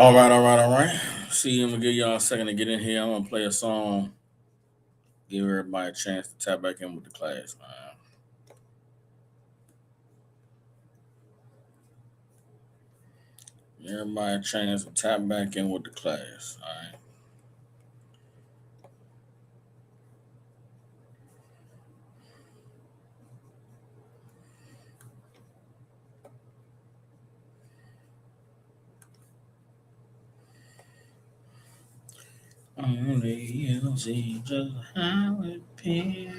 All right. See, I'm gonna give y'all a second to get in here. I'm gonna play a song, give everybody a chance to tap back in with the class, man. Give everybody a chance to tap back in with the class. All right. Only you see just how it feels.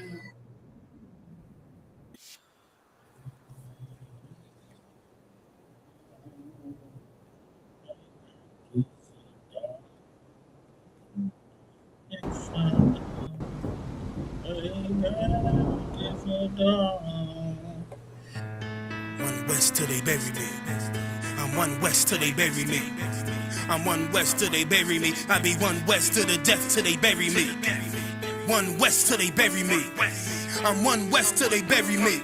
One West till they bury me. I'm one West till they bury me. I'm one West till they bury me. I be one West to the death till they bury me. One West till they bury me. I'm one West till they bury me.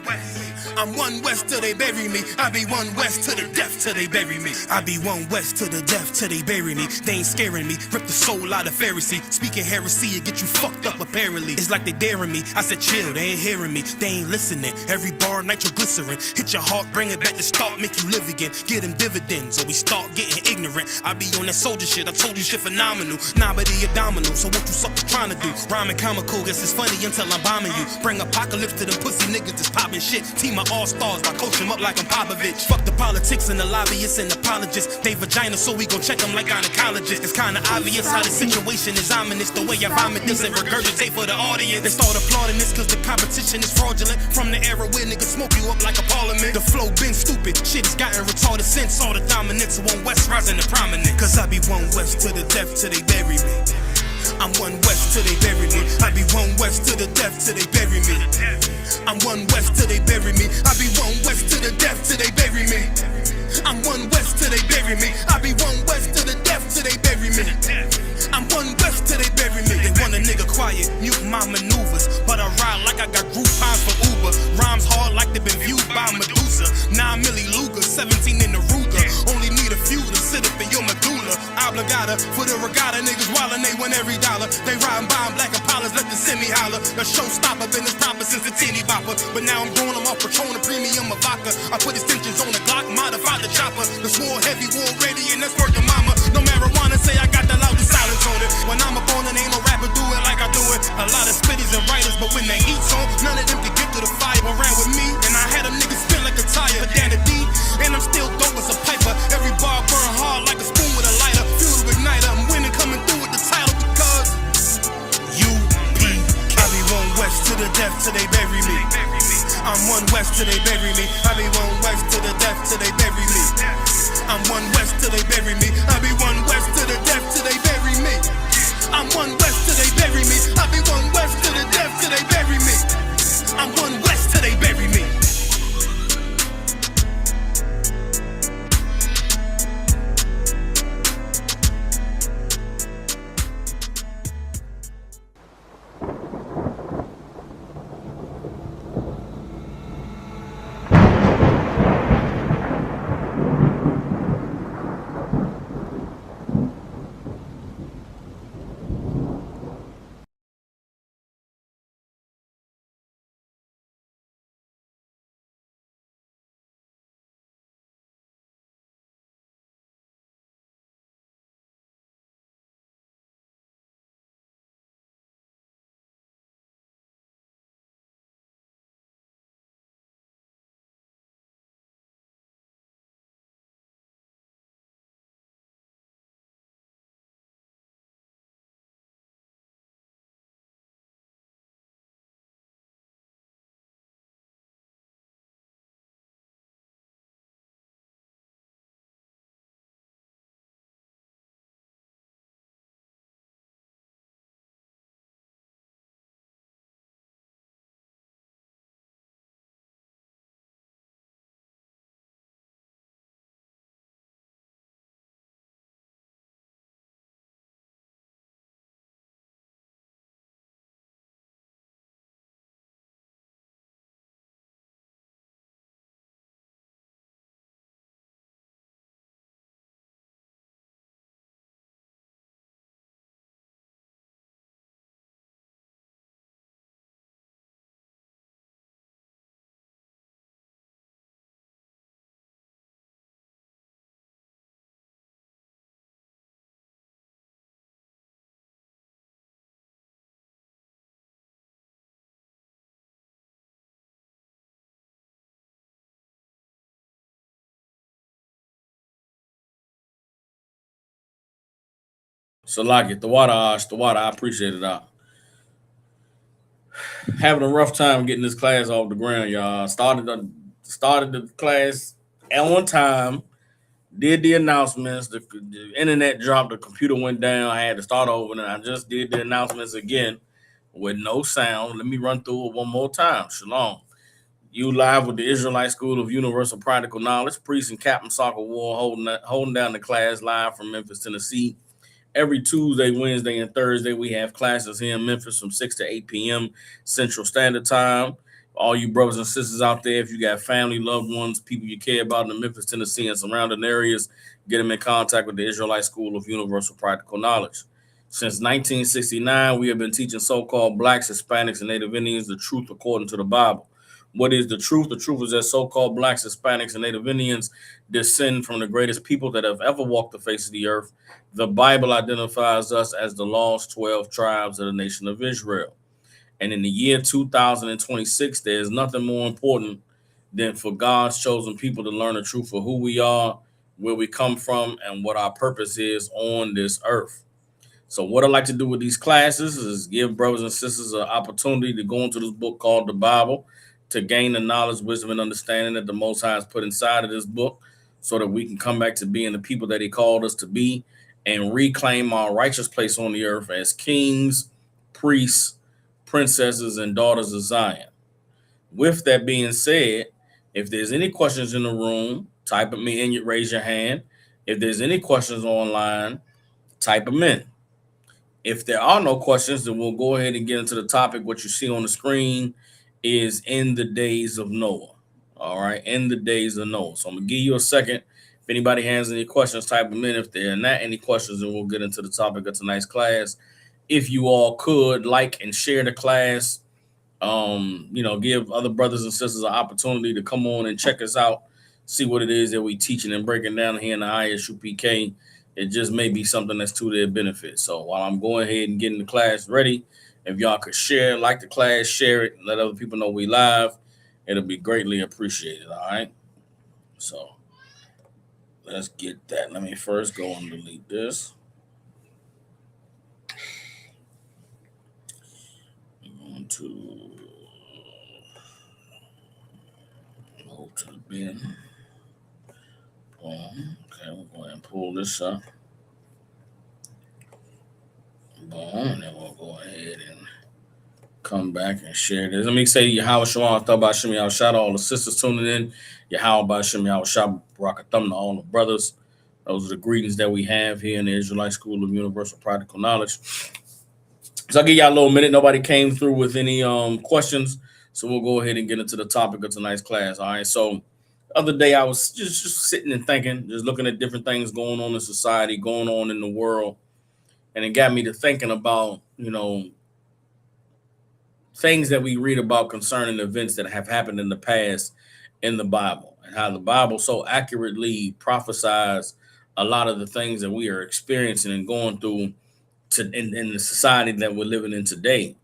I'm one West till they bury me. I be one West to the death till they bury me. I be one West to the death till they bury me. They ain't scaring me. Rip the soul out of Pharisee. Speaking heresy, it get you fucked up apparently. It's like they daring me. I said chill, they ain't hearing me. They ain't listening. Every bar nitroglycerin. Hit your heart, bring it back to start, make you live again. Get them dividends or we start getting ignorant. I be on that soldier shit. I told you shit phenomenal. Nah, but he a domino. So what you suckers trying to do? Rhyming comical, guess it's funny until I'm bombing you. Bring apocalypse to them pussy niggas that's popping shit. Team of all-stars, I coach them up like I'm Popovich. Fuck the politics and the lobbyists and apologists. They vagina, so we gon' check them like gynecologists. It's kinda obvious how the situation is ominous. The way I vomit this and regurgitate for the audience. They start applauding this cause the competition is fraudulent. From the era where niggas smoke you up like a parliament. The flow been stupid, shit has gotten retarded since. All the dominance of one West rising to prominent. Cause I be one West to the death till they bury me. I'm one West till they bury me. I be one West to the death till they bury me. I'm one West till they bury me. I be one West to the death till they bury me. I'm one West till they bury me. I be one West to the death till they bury me. I'm one West till they bury me. They want a nigga quiet, mute my maneuvers, but I ride like I got Groupons for Uber. Rhymes hard like they been viewed by Medusa. 9 milli Luger, 17 in the Ruger. Only need a few to sit up in your medulla. Obligata for the regatta, niggas wildin', they win every dollar. They riding by in black Impalas, let the semi holler. The showstopper, been this proper since the teeny bopper. But now I'm growing them off Patron, a premium of vodka. I put extensions on the Glock, modified the chopper. The swore heavy, war ready, and that's working mama. No marijuana, say I got the loudest silence on it. When I'm up on it, ain't no rapper do it like I do it. A lot of spitties and writers, but when the heat's on, none of them can get to the fire. Ran with me, and I had a nigga spin like a tire. But down the D, and I'm still dope as a piper. Every bar burn hard like a spoon with a lighter. Fuel to ignite, I'm winning, coming through with the title because UP. I be one West to the death till they bury me. I'm one West till they bury me. I be one West to the death till they bury me. I'm one West till they bury me. I be one West to the death till they bury me. I'm one West till they bury me. I be one West to the death till they bury me. I'm one West till they bury me. So like it, the water, Ash, the water. I appreciate it. Having a rough time getting this class off the ground, y'all. Started the class on time. Did the announcements. The internet dropped. The computer went down. I had to start over, and I just did the announcements again with no sound. Let me run through it one more time. Shalom. You live with the Israelite School of Universal Practical Knowledge. Priest and Captain Soccer War holding down the class live from Memphis, Tennessee. Every Tuesday, Wednesday, and Thursday, we have classes here in Memphis from 6 to 8 p.m. Central Standard Time. All you brothers and sisters out there, if you got family, loved ones, people you care about in the Memphis, Tennessee, and surrounding areas, get them in contact with the Israelite School of Universal Practical Knowledge. Since 1969, we have been teaching so-called blacks, Hispanics, and Native Indians the truth according to the Bible. What is the truth? The truth is that so-called blacks, Hispanics, and Native Indians descend from the greatest people that have ever walked the face of the earth. The Bible identifies us as the lost 12 tribes of the nation of Israel. And in the year 2026, there is nothing more important than for God's chosen people to learn the truth of who we are, where we come from, and what our purpose is on this earth. So what I like to do with these classes is give brothers and sisters an opportunity to go into this book called the Bible, to gain the knowledge, wisdom, and understanding that the Most High has put inside of this book, so that we can come back to being the people that he called us to be and reclaim our righteous place on the earth as kings, priests, princesses, and daughters of Zion. With that being said, if there's any questions in the room, type them in, you raise your hand. If there's any questions online, type them in. If there are no questions, then we'll go ahead and get into the topic. What you see on the screen is in the days of Noah. All right, in the days of Noah. So I'm gonna give you a second. If anybody has any questions, type them in. If there are not any questions, then we'll get into the topic of tonight's class. If you all could like and share the class, give other brothers and sisters an opportunity to come on and check us out, see what it is that we teaching and breaking down here in the ISUPK. It just may be something that's to their benefit. So while I'm going ahead and getting the class ready, if y'all could share, like the class, share it, let other people know we live, it'll be greatly appreciated. All right. So let's get that. Let me first go and delete this. I'm going to go to the bin. Boom. Okay, we'll go ahead and pull this up. Boom. And then we'll go ahead and come back and share this. Let me say Yahweh Shalom, Thabah Shem Yahweh, shout out all the sisters tuning in. Yahweh Shem Yahweh, shout Barakatham to all the brothers. Those are the greetings that we have here in the Israelite School of Universal Practical Knowledge. So I'll give y'all a little minute. Nobody came through with any questions. So we'll go ahead and get into the topic of tonight's class. All right. So the other day I was just sitting and thinking, just looking at different things going on in society, going on in the world. And it got me to thinking about, things that we read about concerning events that have happened in the past in the Bible, and how the Bible so accurately prophesies a lot of the things that we are experiencing and going through in the society that we're living in today.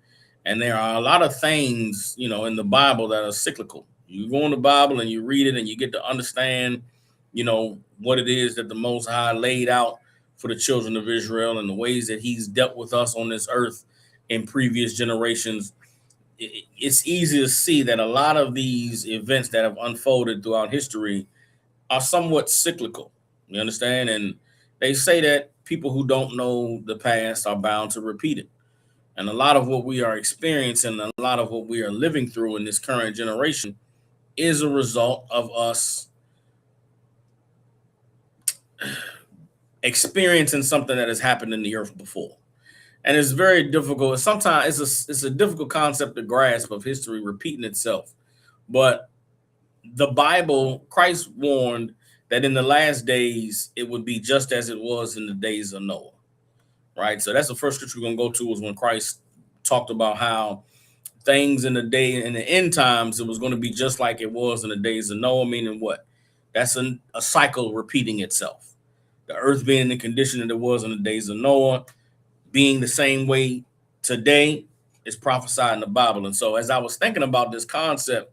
And there are a lot of things, in the Bible that are cyclical. You go in the Bible and you read it and you get to understand, what it is that the Most High laid out for the children of Israel and the ways that he's dealt with us on this earth in previous generations. It's easy to see that a lot of these events that have unfolded throughout history are somewhat cyclical. You understand? And they say that people who don't know the past are bound to repeat it. And a lot of what we are experiencing, a lot of what we are living through in this current generation is a result of us experiencing something that has happened in the earth before. And it's very difficult. Sometimes it's a difficult concept to grasp of history repeating itself. But the Bible, Christ warned that in the last days, it would be just as it was in the days of Noah. Right? So that's the first scripture we're going to go to, is when Christ talked about how things in the end times, it was going to be just like it was in the days of Noah, meaning what? That's a cycle repeating itself. The earth being in the condition that it was in the days of Noah, being the same way today, is prophesied in the Bible. And so as I was thinking about this concept,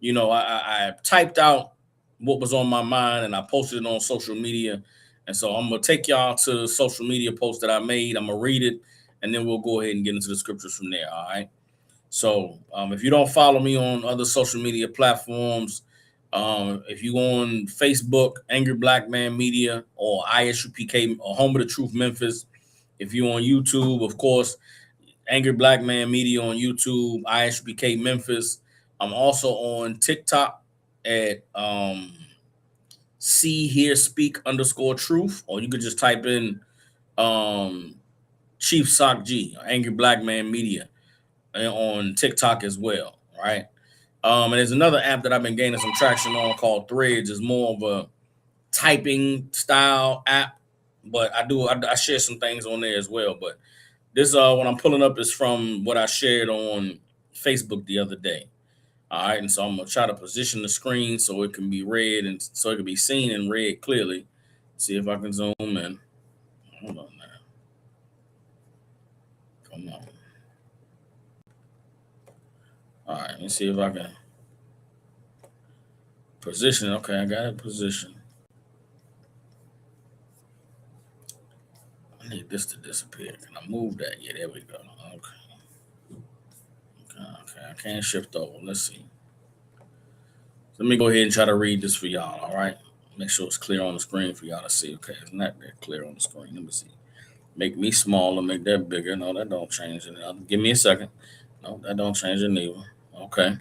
I typed out what was on my mind and I posted it on social media. And so I'm gonna take y'all to the social media post that I made. I'm gonna read it, and then we'll go ahead and get into the scriptures from there. All right. So if you don't follow me on other social media platforms, if you go on Facebook, Angry Black Man Media, or ISUPK, or Home of the Truth Memphis. If you're on YouTube, of course, Angry Black Man Media on YouTube, ISUPK Memphis. I'm also on TikTok at see hear speak _truth, or you could just type in Chief Sock G, Angry Black Man Media, on TikTok as well, right? And there's another app that I've been gaining some traction on called Threads. It's more of a typing style app, but I share some things on there as well. But this what I'm pulling up is from what I shared on Facebook the other day. All right, and so I'm gonna try to position the screen so it can be read and so it can be seen and read clearly. See if I can zoom in. Hold on now. Come on. All right, let me see if I can position. Okay, I got it positioned. I need this to disappear. Can I move that? Yeah, there we go. Okay. I can't shift over. Let's see. Let me go ahead and try to read this for y'all. All right. Make sure it's clear on the screen for y'all to see. Okay, it's not that clear on the screen. Let me see. Make me smaller, make that bigger. No, that don't change it. Give me a second. No, that don't change it neither. Okay.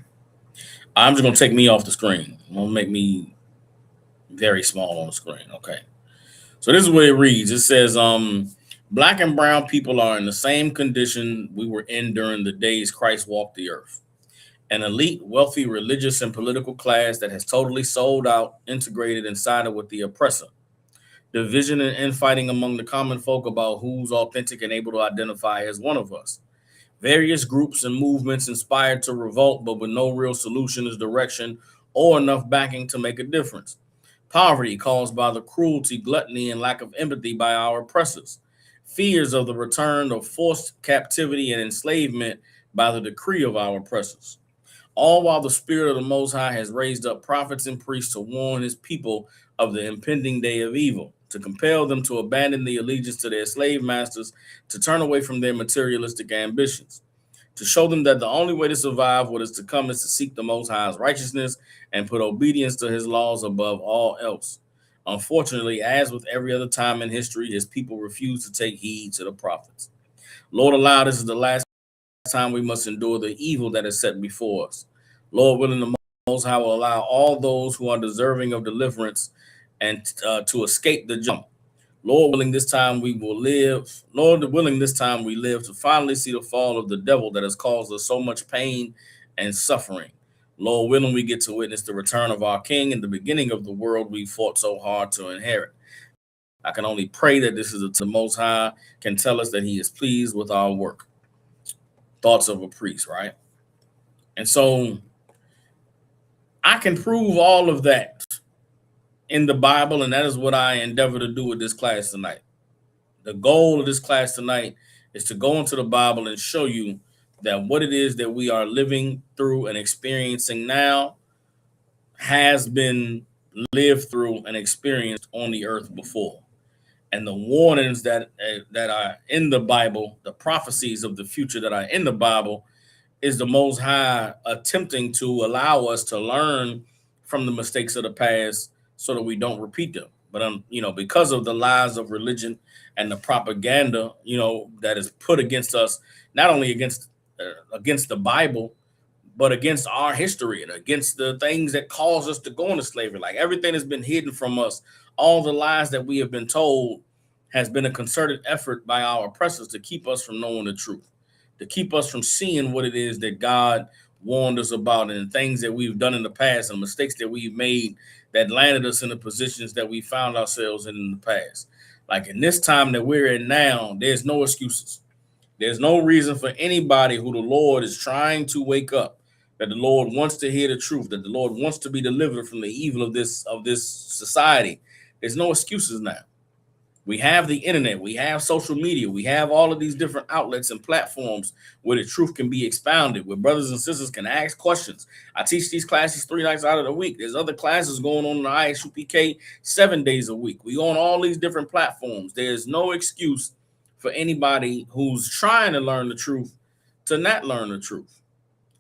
I'm just gonna take me off the screen. I'm gonna make me very small on the screen. Okay. So this is what it reads. It says, black and brown people are in the same condition we were in during the days Christ walked the earth. An elite, wealthy, religious, and political class that has totally sold out, integrated, and sided with the oppressor. Division and infighting among the common folk about who's authentic and able to identify as one of us. Various groups and movements inspired to revolt, but with no real solution as direction or enough backing to make a difference. Poverty caused by the cruelty, gluttony, and lack of empathy by our oppressors. Fears of the return of forced captivity and enslavement by the decree of our oppressors. All while the Spirit of the Most High has raised up prophets and priests to warn his people of the impending day of evil, to compel them to abandon the allegiance to their slave masters, to turn away from their materialistic ambitions, to show them that the only way to survive what is to come is to seek the Most High's righteousness and put obedience to his laws above all else. Unfortunately, as with every other time in history, his people refuse to take heed to the prophets. Lord, allow this is the last time we must endure the evil that is set before us. Lord willing, the Most High will allow all those who are deserving of deliverance and to escape the jump. Lord willing, this time we will live. Lord willing, this time we live to finally see the fall of the devil that has caused us so much pain and suffering. Lord willing, we get to witness the return of our King and the beginning of the world we fought so hard to inherit. I can only pray that this is the Most High can tell us that he is pleased with our work. Thoughts of a priest, right? And so I can prove all of that in the Bible, and that is what I endeavor to do with this class tonight. The goal of this class tonight is to go into the Bible and show you that what it is that we are living through and experiencing now has been lived through and experienced on the earth before. And the warnings that are in the Bible, the prophecies of the future that are in the Bible, is the Most High attempting to allow us to learn from the mistakes of the past so that we don't repeat them. But because of the lies of religion and the propaganda, that is put against us, not only against the Bible, but against our history and against the things that cause us to go into slavery. Like everything has been hidden from us. All the lies that we have been told has been a concerted effort by our oppressors to keep us from knowing the truth, to keep us from seeing what it is that God warned us about and the things that we've done in the past and mistakes that we've made that landed us in the positions that we found ourselves in the past. Like in this time that we're in now, there's no excuses. There's no reason for anybody who the Lord is trying to wake up, that the Lord wants to hear the truth, that the Lord wants to be delivered from the evil of this society. There's no excuses now. We have the internet, we have social media, we have all of these different outlets and platforms where the truth can be expounded, where brothers and sisters can ask questions. I teach these classes 3 nights out of the week. There's other classes going on in the ISUPK 7 days a week. We on all these different platforms. There's no excuse for anybody who's trying to learn the truth to not learn the truth,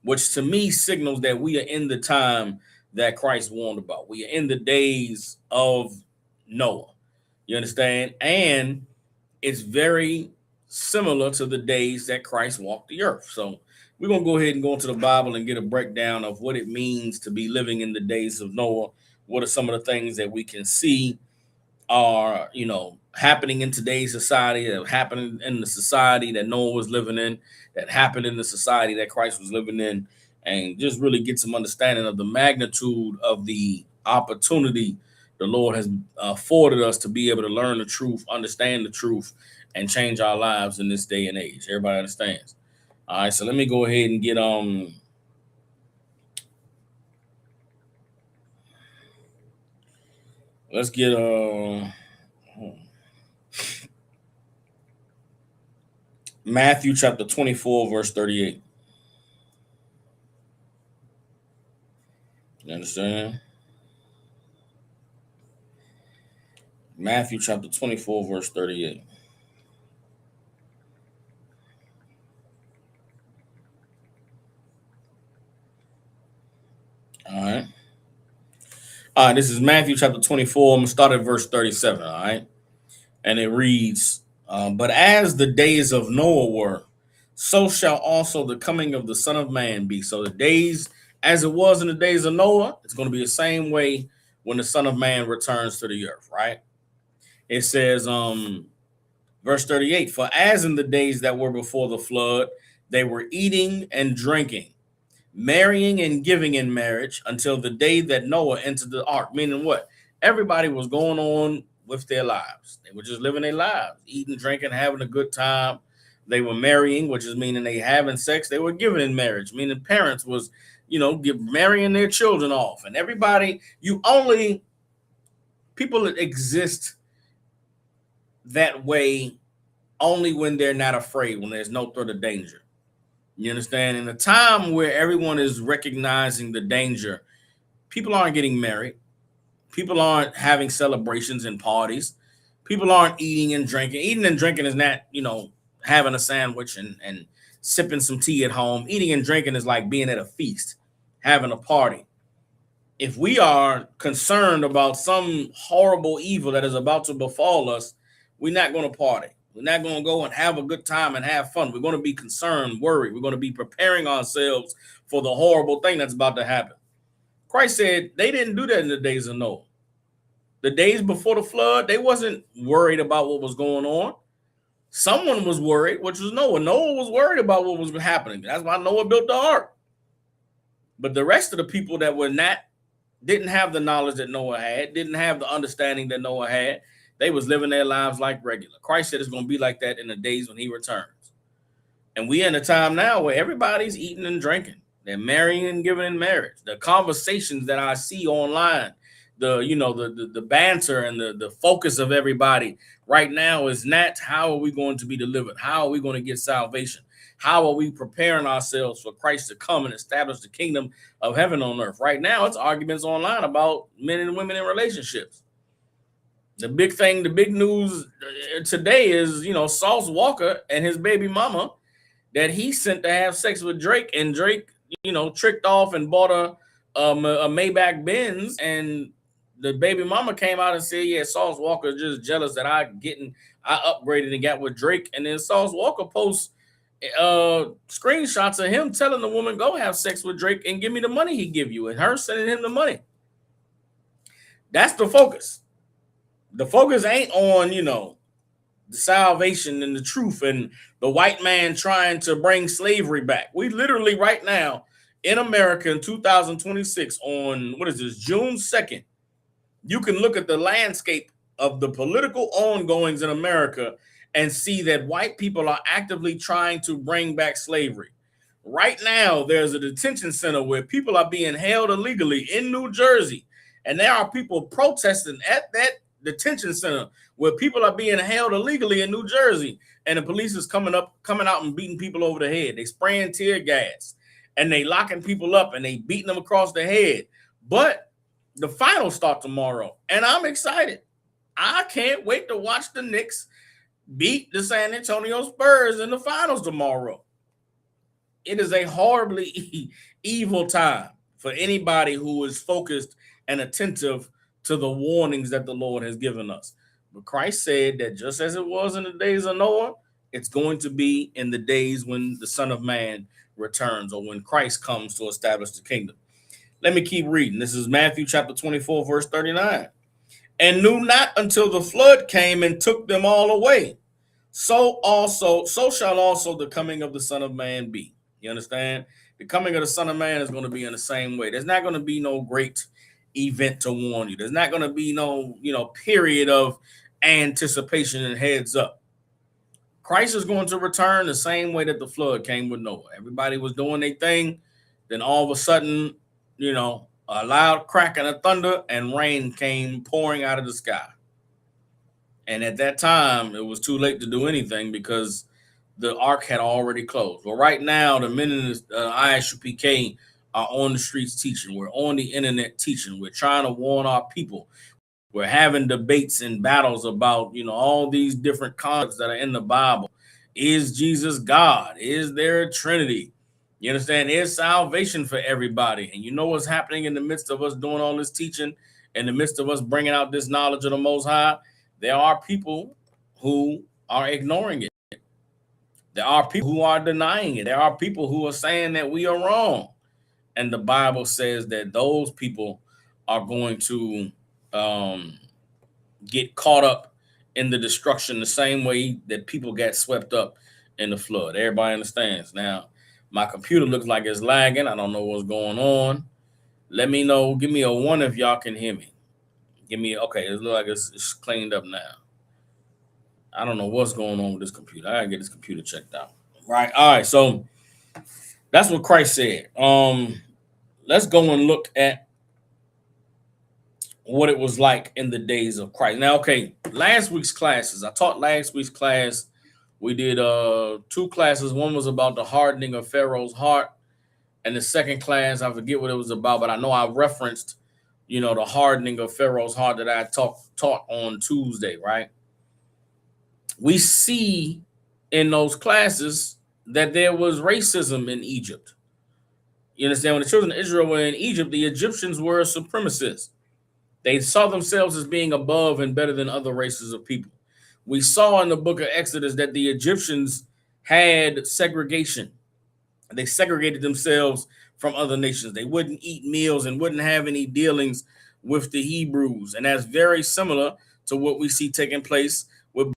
which to me signals that we are in the time that Christ warned about. We are in the days of Noah. You understand? And it's very similar to the days that Christ walked the earth. So we're going to go ahead and go into the Bible and get a breakdown of what it means to be living in the days of Noah. What are some of the things that we can see are, happening in today's society, that happened in the society that Noah was living in, that happened in the society that Christ was living in, and just really get some understanding of the magnitude of the opportunity the Lord has afforded us to be able to learn the truth, understand the truth, and change our lives in this day and age. Everybody understands? All right, so let me go ahead and get let's get Matthew chapter 24, verse 38. You understand? Matthew chapter 24, verse 38. All right. All right, this is Matthew chapter 24. I'm going to start at verse 37. All right. And it reads, but as the days of Noah were, so shall also the coming of the Son of Man be. So the days, as it was in the days of Noah, it's going to be the same way when the Son of Man returns to the earth, right? It says, verse 38, for as in the days that were before the flood, they were eating and drinking, marrying and giving in marriage until the day that Noah entered the ark. Meaning what? Everybody was going on with their lives. They were just living their lives, eating, drinking, having a good time. They were marrying, which is meaning they having sex. They were giving in marriage, meaning parents was, marrying their children off. And everybody, people that exist that way only when they're not afraid, when there's no threat of danger. You understand? In a time where everyone is recognizing the danger, people aren't getting married. People aren't having celebrations and parties. People aren't eating and drinking. Eating and drinking is not, having a sandwich and sipping some tea at home. Eating and drinking is like being at a feast, having a party. If we are concerned about some horrible evil that is about to befall us, we're not going to party. We're not going to go and have a good time and have fun. We're going to be concerned, worried. We're going to be preparing ourselves for the horrible thing that's about to happen. Christ said they didn't do that in the days of Noah. The days before the flood, they wasn't worried about what was going on. Someone was worried, which was Noah. Noah was worried about what was happening. That's why Noah built the ark. But the rest of the people that were not, didn't have the knowledge that Noah had, didn't have the understanding that Noah had, they was living their lives like regular. Christ said it's going to be like that in the days when he returns. And we in a time now where everybody's eating and drinking. They're marrying and giving in marriage. The conversations that I see online, the banter and the focus of everybody right now is not how are we going to be delivered? How are we going to get salvation? How are we preparing ourselves for Christ to come and establish the kingdom of heaven on earth? Right now, it's arguments online about men and women in relationships. The big thing, the big news today is, Sauce Walker and his baby mama that he sent to have sex with Drake, and Drake, tricked off and bought a Maybach Benz, and the baby mama came out and said, yeah, Sauce Walker just jealous that I upgraded and got with Drake. And then Sauce Walker posts screenshots of him telling the woman, go have sex with Drake and give me the money he give you, and her sending him the money. That's the focus. The focus ain't on, the salvation and the truth and the white man trying to bring slavery back. We literally right now in America in 2026 on, June 2nd, you can look at the landscape of the political ongoings in America and see that white people are actively trying to bring back slavery. Right now, there's a detention center where people are being held illegally in New Jersey, and there are people protesting at that detention center where people are being held illegally in New Jersey, and the police is coming out and beating people over the head. They spraying tear gas, and they locking people up, and they beating them across the head. But the finals start tomorrow, and I'm excited. I can't wait to watch the Knicks beat the San Antonio Spurs in the finals tomorrow. It is a horribly evil time for anybody who is focused and attentive to the warnings that the Lord has given us. But Christ said that just as it was in the days of Noah, it's going to be in the days when the Son of Man returns, or when Christ comes to establish the kingdom. Let me keep reading. This is Matthew chapter 24, verse 39. And knew not until the flood came and took them all away. So shall also the coming of the Son of Man be. You understand? The coming of the Son of Man is going to be in the same way. There's not going to be no great event to warn you. There's not going to be no, period of anticipation and heads up. Christ is going to return the same way that the flood came with Noah. Everybody was doing their thing. Then all of a sudden, a loud crack and a thunder, and rain came pouring out of the sky. And at that time, it was too late to do anything because the ark had already closed. Well, right now, the men in the ISUPK are on the streets teaching. We're on the internet teaching. We're trying to warn our people. We're having debates and battles about, all these different concepts that are in the Bible. Is Jesus God? Is there a Trinity? You understand? Is salvation for everybody? And you know what's happening in the midst of us doing all this teaching, in the midst of us bringing out this knowledge of the Most High? There are people who are ignoring it. There are people who are denying it. There are people who are saying that we are wrong. And the Bible says that those people are going to get caught up in the destruction the same way that people got swept up in the flood. Everybody understands. Now, my computer looks like it's lagging. I don't know what's going on. Let me know. Give me a 1 if y'all can hear me. Okay, it looks like it's cleaned up now. I don't know what's going on with this computer. I gotta get this computer checked out. Right. All right. So that's what Christ said. Let's go and look at what it was like in the days of Christ. Now, okay, last week's classes. I taught last week's class. We did 2 classes. One was about the hardening of Pharaoh's heart. And the second class, I forget what it was about, but I know I referenced, the hardening of Pharaoh's heart that I taught on Tuesday, right? We see in those classes that there was racism in Egypt. You understand? When the children of Israel were in Egypt, the Egyptians were supremacists. They saw themselves as being above and better than other races of people. We saw in the book of Exodus that the Egyptians had segregation. They segregated themselves from other nations. They wouldn't eat meals and wouldn't have any dealings with the Hebrews. And that's very similar to what we see taking place with.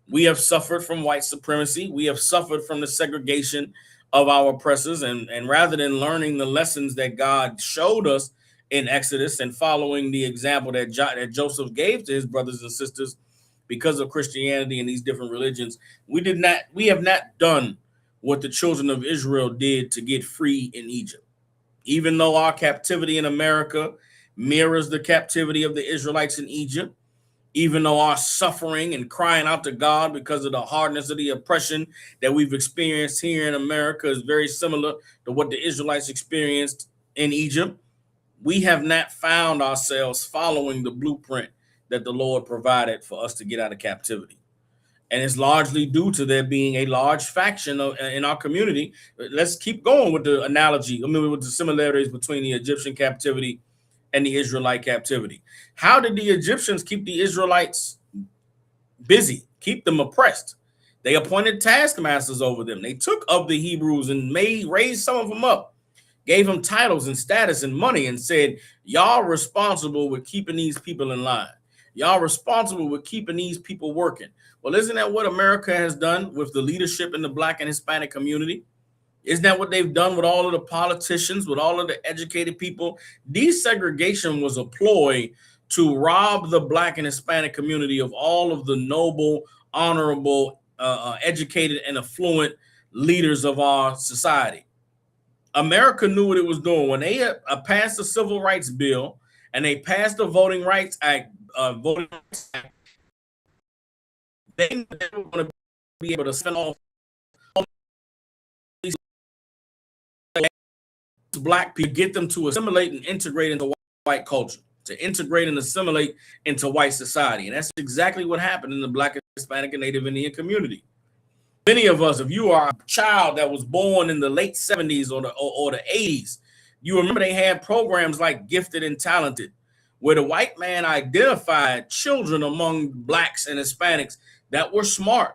We have suffered from white supremacy. We have suffered from the segregation of our oppressors. And rather than learning the lessons that God showed us in Exodus and following the example that Joseph gave to his brothers and sisters because of Christianity and these different religions, we have not done what the children of Israel did to get free in Egypt. Even though our captivity in America mirrors the captivity of the Israelites in Egypt, even though our suffering and crying out to God because of the hardness of the oppression that we've experienced here in America is very similar to what the Israelites experienced in Egypt, we have not found ourselves following the blueprint that the Lord provided for us to get out of captivity. And it's largely due to there being a large faction in our community. Let's keep going with the analogy, with the similarities between the Egyptian captivity and the Israelite captivity. How did the Egyptians keep the Israelites busy, keep them oppressed? They appointed taskmasters over them. They took of the Hebrews and raised some of them up, gave them titles and status and money, and said, y'all responsible with keeping these people in line. Y'all responsible with keeping these people working. Well, isn't that what America has done with the leadership in the Black and Hispanic community? Isn't that what they've done with all of the politicians, with all of the educated people? Desegregation was a ploy to rob the Black and Hispanic community of all of the noble, honorable, educated, and affluent leaders of our society. America knew what it was doing. When they passed the Civil Rights Bill and they passed the Voting Rights Act. Voting Rights Act. They were going to be able to spend off these black people, get them to assimilate and integrate into white culture, to integrate and assimilate into white society. And that's exactly what happened in the Black, Hispanic, and Native Indian community. Many of us, if you are a child that was born in the late 70s or the 80s, you remember they had programs like Gifted and Talented, where the white man identified children among blacks and Hispanics that were smart,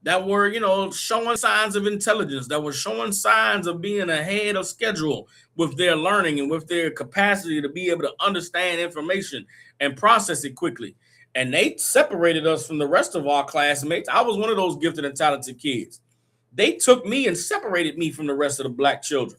that were, showing signs of intelligence, that were showing signs of being ahead of schedule with their learning and with their capacity to be able to understand information and process it quickly. And they separated us from the rest of our classmates. I was one of those gifted and talented kids. They took me and separated me from the rest of the black children.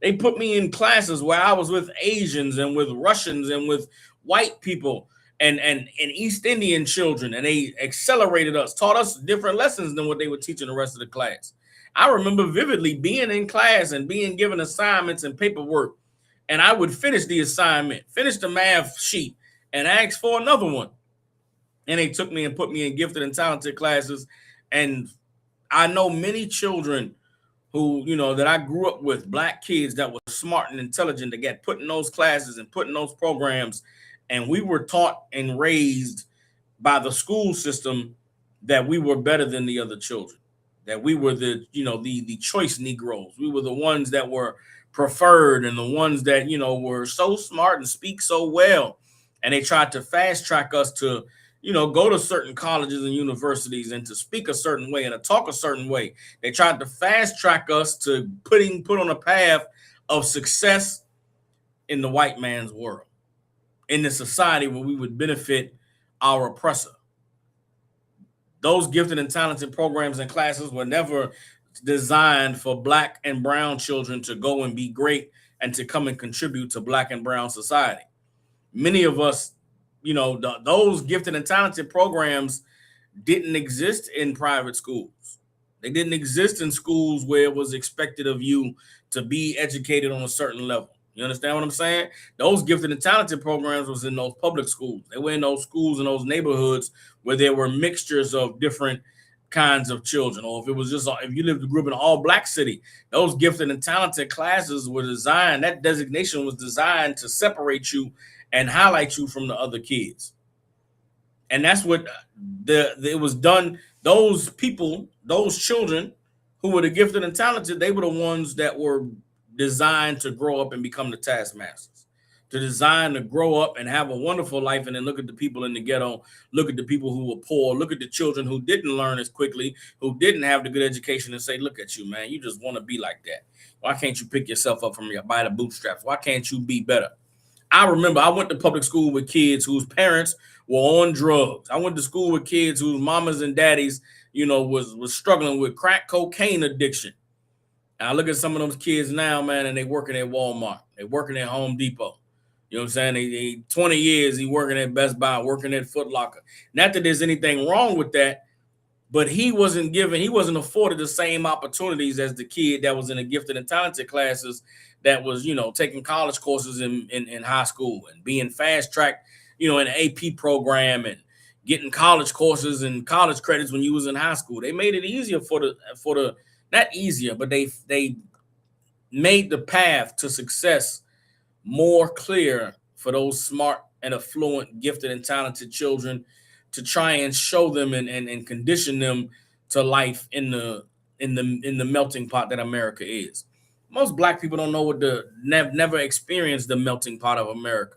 They put me in classes where I was with Asians and with Russians and with white people and East Indian children, and they accelerated us, taught us different lessons than what they were teaching the rest of the class. I remember vividly being in class and being given assignments and paperwork, and I would finish the assignment, finish the math sheet, and ask for another one. And they took me and put me in gifted and talented classes. And I know many children who, that I grew up with, black kids that were smart and intelligent, that got put in those classes and put in those programs. And we were taught and raised by the school system that we were better than the other children, that we were the choice Negroes. We were the ones that were preferred and the ones that, were so smart and speak so well. And they tried to fast track us to, go to certain colleges and universities and to speak a certain way and to talk a certain way. They tried to fast track us to put on a path of success in the white man's world, in the society where we would benefit our oppressor. Those gifted and talented programs and classes were never designed for black and brown children to go and be great and to come and contribute to black and brown society. Many of us, those gifted and talented programs didn't exist in private schools. They didn't exist in schools where it was expected of you to be educated on a certain level. You understand what I'm saying? Those gifted and talented programs was in those public schools. They were in those schools in those neighborhoods where there were mixtures of different kinds of children. Or if you grew up in an all black city, those gifted and talented classes were designed, that designation was designed to separate you and highlight you from the other kids. And that's what it was done. Those people, those children who were the gifted and talented, they were the ones that were designed to grow up and become the taskmasters, to design to grow up and have a wonderful life. And then look at the people in the ghetto, look at the people who were poor, look at the children who didn't learn as quickly, who didn't have the good education, and say, look at you, man, you just want to be like that. Why can't you pick yourself up by the bootstraps? Why can't you be better? I remember I went to public school with kids whose parents were on drugs. I went to school with kids whose mamas and daddies, was struggling with crack cocaine addiction. And I look at some of those kids now, man, and they working at Walmart. They working at Home Depot. You know what I'm saying? They 20 years, he working at Best Buy, working at Foot Locker. Not that there's anything wrong with that, but he wasn't afforded the same opportunities as the kid that was in the gifted and talented classes that was, taking college courses in high school and being fast tracked, in an AP program and getting college courses and college credits when you was in high school. They made it easier for the not easier, but they made the path to success more clear for those smart and affluent, gifted and talented children, to try and show them and condition them to life in the melting pot that America is. Most black people don't know never experienced the melting pot of America,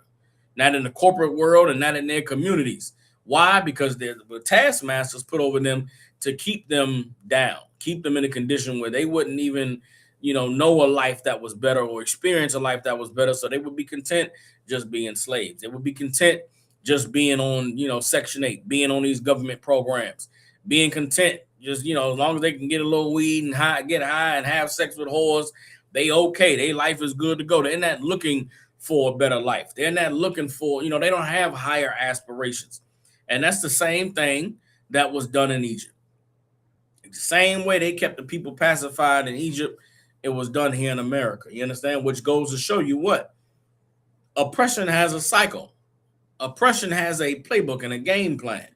not in the corporate world and not in their communities. Why? Because the taskmasters put over them to keep them down, keep them in a condition where they wouldn't even, know a life that was better or experience a life that was better. So they would be content just being slaves. They would be content just being on, Section 8, being on these government programs, being content, just, as long as they can get a little weed and get high and have sex with whores, they okay. Their life is good to go. They're not looking for a better life. They're not looking for, they don't have higher aspirations. And that's the same thing that was done in Egypt. The same way they kept the people pacified in Egypt, it was done here in America. You understand? Which goes to show you what? oppression has a cycle. Oppression has a playbook and a game plan.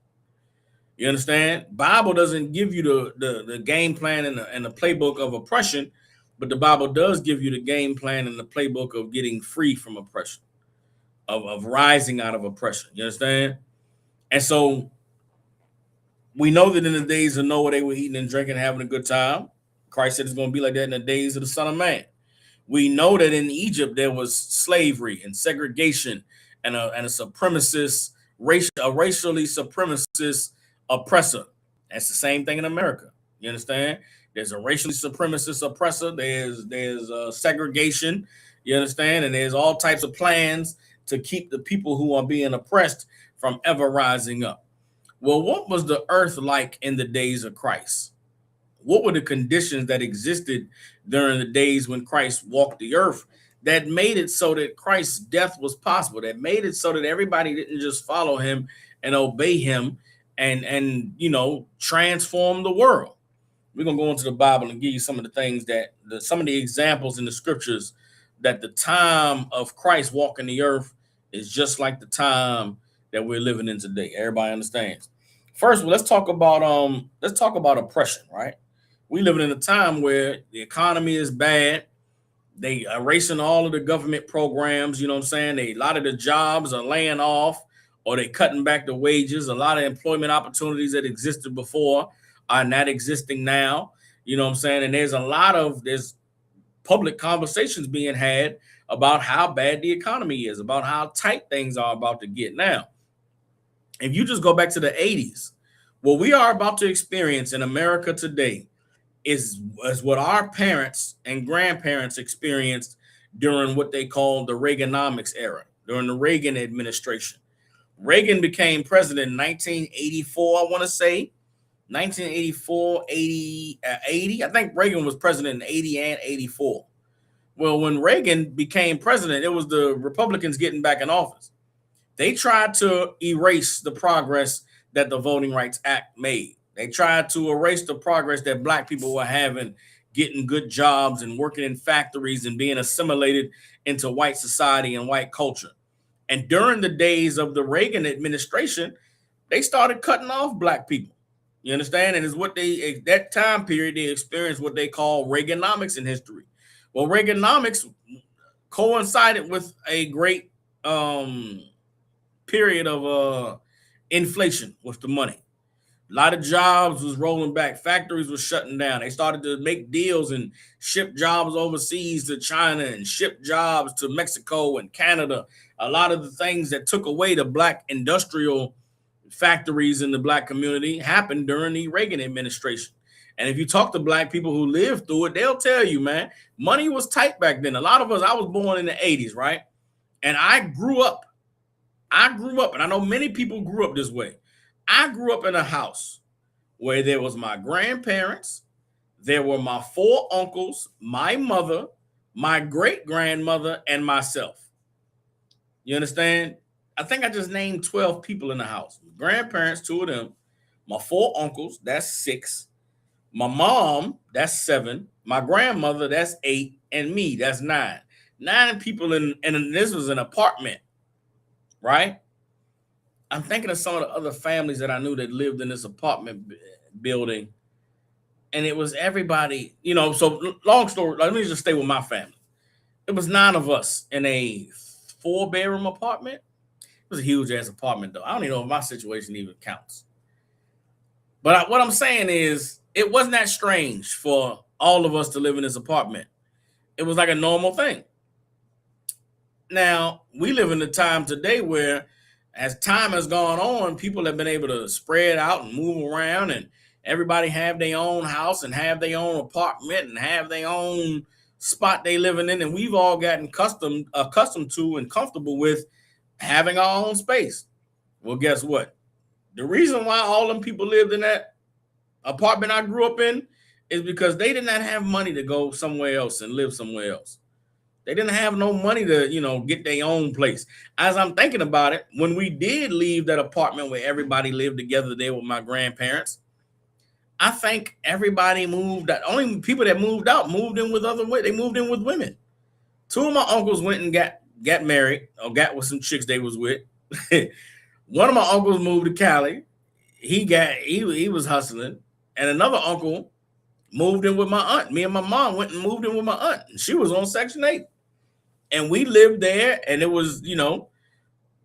You understand? Bible doesn't give you the game plan and the playbook of oppression, but the Bible does give you the game plan and the playbook of getting free from oppression, of rising out of oppression. You understand? And so we know that in the days of Noah, they were eating and drinking, having a good time. Christ said it's going to be like that in the days of the Son of Man. We know that in Egypt there was slavery and segregation and a supremacist, a racially supremacist oppressor. That's the same thing in America. You understand? There's a racially supremacist oppressor. There's segregation. You understand? And there's all types of plans to keep the people who are being oppressed from ever rising up. Well, what was the earth like in the days of Christ? What were the conditions that existed during the days when Christ walked the earth that made it so that Christ's death was possible, that made it so that everybody didn't just follow him and obey him and transform the world? We're going to go into the Bible and give you some of the things that some of the examples in the scriptures that the time of Christ walking the earth is just like the time that we're living in today. Everybody understands. First, let's talk about oppression, right? We living in a time where the economy is bad. They are erasing all of the government programs. You know what I'm saying? A lot of the jobs are laying off or they cutting back the wages. A lot of employment opportunities that existed before are not existing now. You know what I'm saying? And there's public conversations being had about how bad the economy is, about how tight things are about to get now. If you just go back to the 80s, what we are about to experience in America today is what our parents and grandparents experienced during what they call the Reaganomics era, during the Reagan administration. Reagan became president in 1984, I want to say. 1984, 80. I think Reagan was president in 80 and 84. Well, when Reagan became president, it was the Republicans getting back in office. They tried to erase the progress that the Voting Rights Act made. They tried to erase the progress that Black people were having, getting good jobs and working in factories and being assimilated into white society and white culture. And during the days of the Reagan administration, they started cutting off Black people. You understand? And it's what that time period, they experienced what they call Reaganomics in history. Well, Reaganomics coincided with a great period of inflation with the money. A lot of jobs was rolling back. Factories were shutting down. They started to make deals and ship jobs overseas to China and ship jobs to Mexico and Canada. A lot of the things that took away the Black industrial factories in the Black community happened during the Reagan administration. And if you talk to Black people who lived through it, they'll tell you, man, money was tight back then. A lot of us, I was born in the 80s, right? And I grew up, and I know many people grew up this way. I grew up in a house where there was my grandparents, there were my 4 uncles, my mother, my great-grandmother, and myself. You understand? I think I just named 12 people in the house. Grandparents, 2 of them, my 4 uncles, that's 6. My mom, that's 7. My grandmother, that's 8. And me, that's 9. 9 people and this was an apartment, right? I'm thinking of some of the other families that I knew that lived in this apartment building. And it was everybody, so long story, let me just stay with my family. It was 9 of us in a 4-bedroom apartment. It was a huge ass apartment, though. I don't even know if my situation even counts. But what I'm saying is, it wasn't that strange for all of us to live in this apartment. It was like a normal thing. Now, we live in a time today where, as time has gone on, people have been able to spread out and move around, and everybody have their own house and have their own apartment and have their own spot they living in. And we've all gotten accustomed to and comfortable with having our own space. Well, guess what? The reason why all them people lived in that apartment I grew up in is because they did not have money to go somewhere else and live somewhere else. They didn't have no money to, get their own place. As I'm thinking about it, when we did leave that apartment where everybody lived together there with my grandparents, I think everybody moved out. Only people that moved out moved in with they moved in with women. 2 of my uncles went and got got married or got with some chicks they was with. One of my uncles moved to Cali. He was hustling, and another uncle moved in with my aunt. Me and my mom went and moved in with my aunt. She was on Section 8. And we lived there, and it was,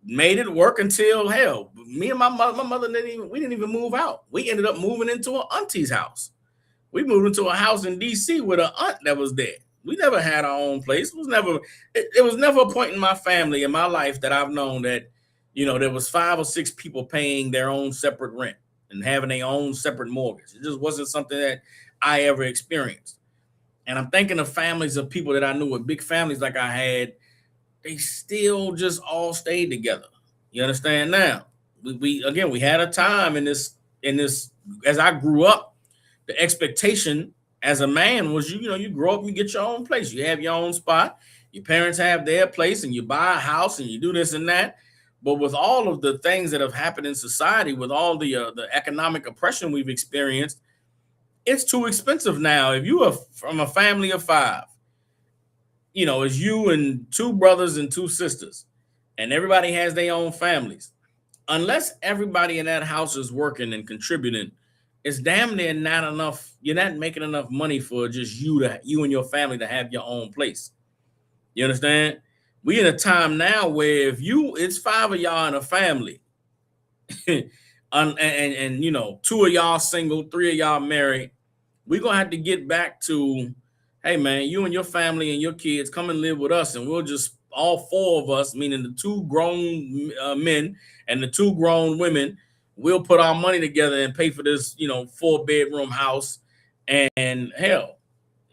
made it work until hell. Me and my mother didn't even move out. We ended up moving into an auntie's house. We moved into a house in DC with an aunt that was there. We never had our own place. It was never a point in my family, in my life, that I've known that, there was 5 or 6 people paying their own separate rent and having their own separate mortgage. It just wasn't something that I ever experienced. And I'm thinking of families of people that I knew with big families like I had. They still just all stayed together. You understand? Now, we had a time in this as I grew up. The expectation as a man was you grow up and you get your own place. You have your own spot. Your parents have their place, and you buy a house and you do this and that. But with all of the things that have happened in society, with all the economic oppression we've experienced, it's too expensive now. If you are from a family of 5, it's you and 2 brothers and 2 sisters, and everybody has their own families. Unless everybody in that house is working and contributing, it's damn near not enough. You're not making enough money for just you and your family to have your own place. You understand? We in a time now where it's 5 of y'all in a family, and 2 of y'all single, 3 of y'all married. We're gonna have to get back to, hey man, you and your family and your kids come and live with us, and we'll just all 4 of us, meaning the 2 grown men and the 2 grown women, we'll put our money together and pay for this 4-bedroom house. And hell,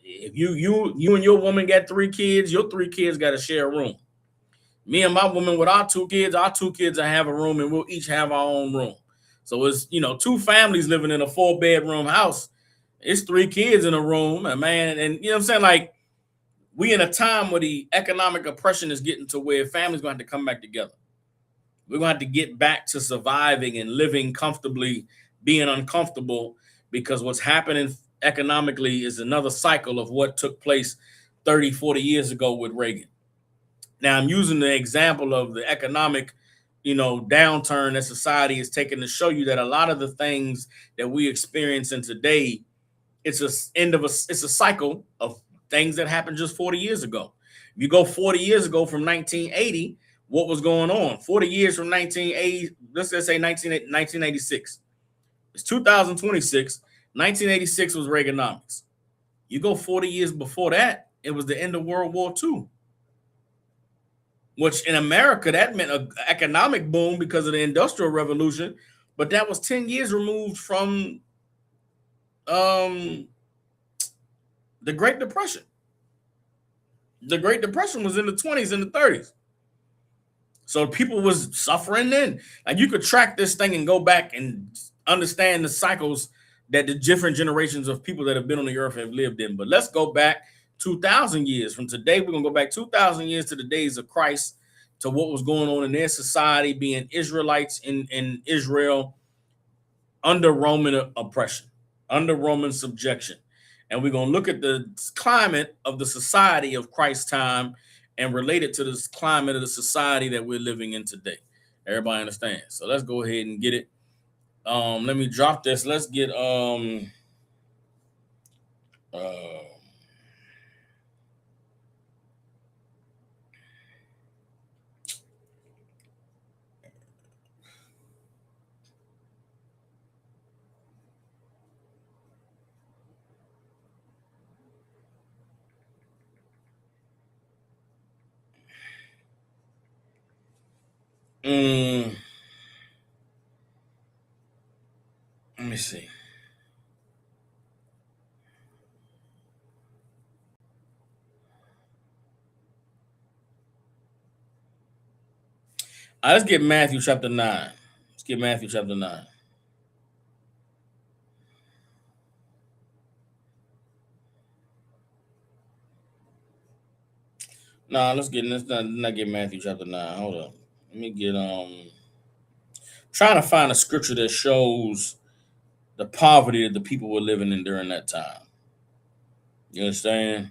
if you and your woman got 3 kids, your 3 kids got to share a room. Me and my woman with our 2 kids, our 2 kids will have a room, and we'll each have our own room. So it's 2 families living in a 4-bedroom house. It's 3 kids in a room, and man, and you know what I'm saying? Like, we in a time where the economic oppression is getting to where families gonna have to come back together. We're gonna have to get back to surviving and living comfortably, being uncomfortable, because what's happening economically is another cycle of what took place 30, 40 years ago with Reagan. Now, I'm using the example of the economic, downturn that society is taking to show you that a lot of the things that we experience in today, it's a cycle of things that happened just 40 years ago. If you go 40 years ago from 1980, what was going on? 40 years from 1980, let's just say 1986. It's 2026. 1986 was Reaganomics. You go 40 years before that, it was the end of World War II. Which in America, that meant an economic boom because of the Industrial Revolution, but that was 10 years removed from the Great Depression. The Great Depression was in the 20s and the 30s. So people was suffering then. And you could track this thing and go back and understand the cycles that the different generations of people that have been on the earth have lived in. But let's go back 2,000 years from today. We're going to go back 2,000 years to the days of Christ, to what was going on in their society, being Israelites in Israel under Roman oppression, under Roman subjection. And we're going to look at the climate of the society of Christ's time and relate it to this climate of the society that we're living in today. Everybody understands? So let's go ahead and get it. Let me drop this. Let's get let me see. Let's get Matthew chapter 9. Let's get Matthew chapter 9. Nah, let's not get Matthew chapter 9. Hold up. Let me get trying to find a scripture that shows the poverty that the people were living in during that time. You understand?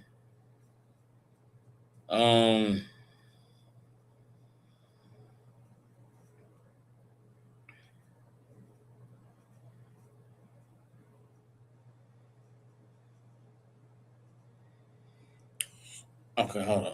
Okay, hold on.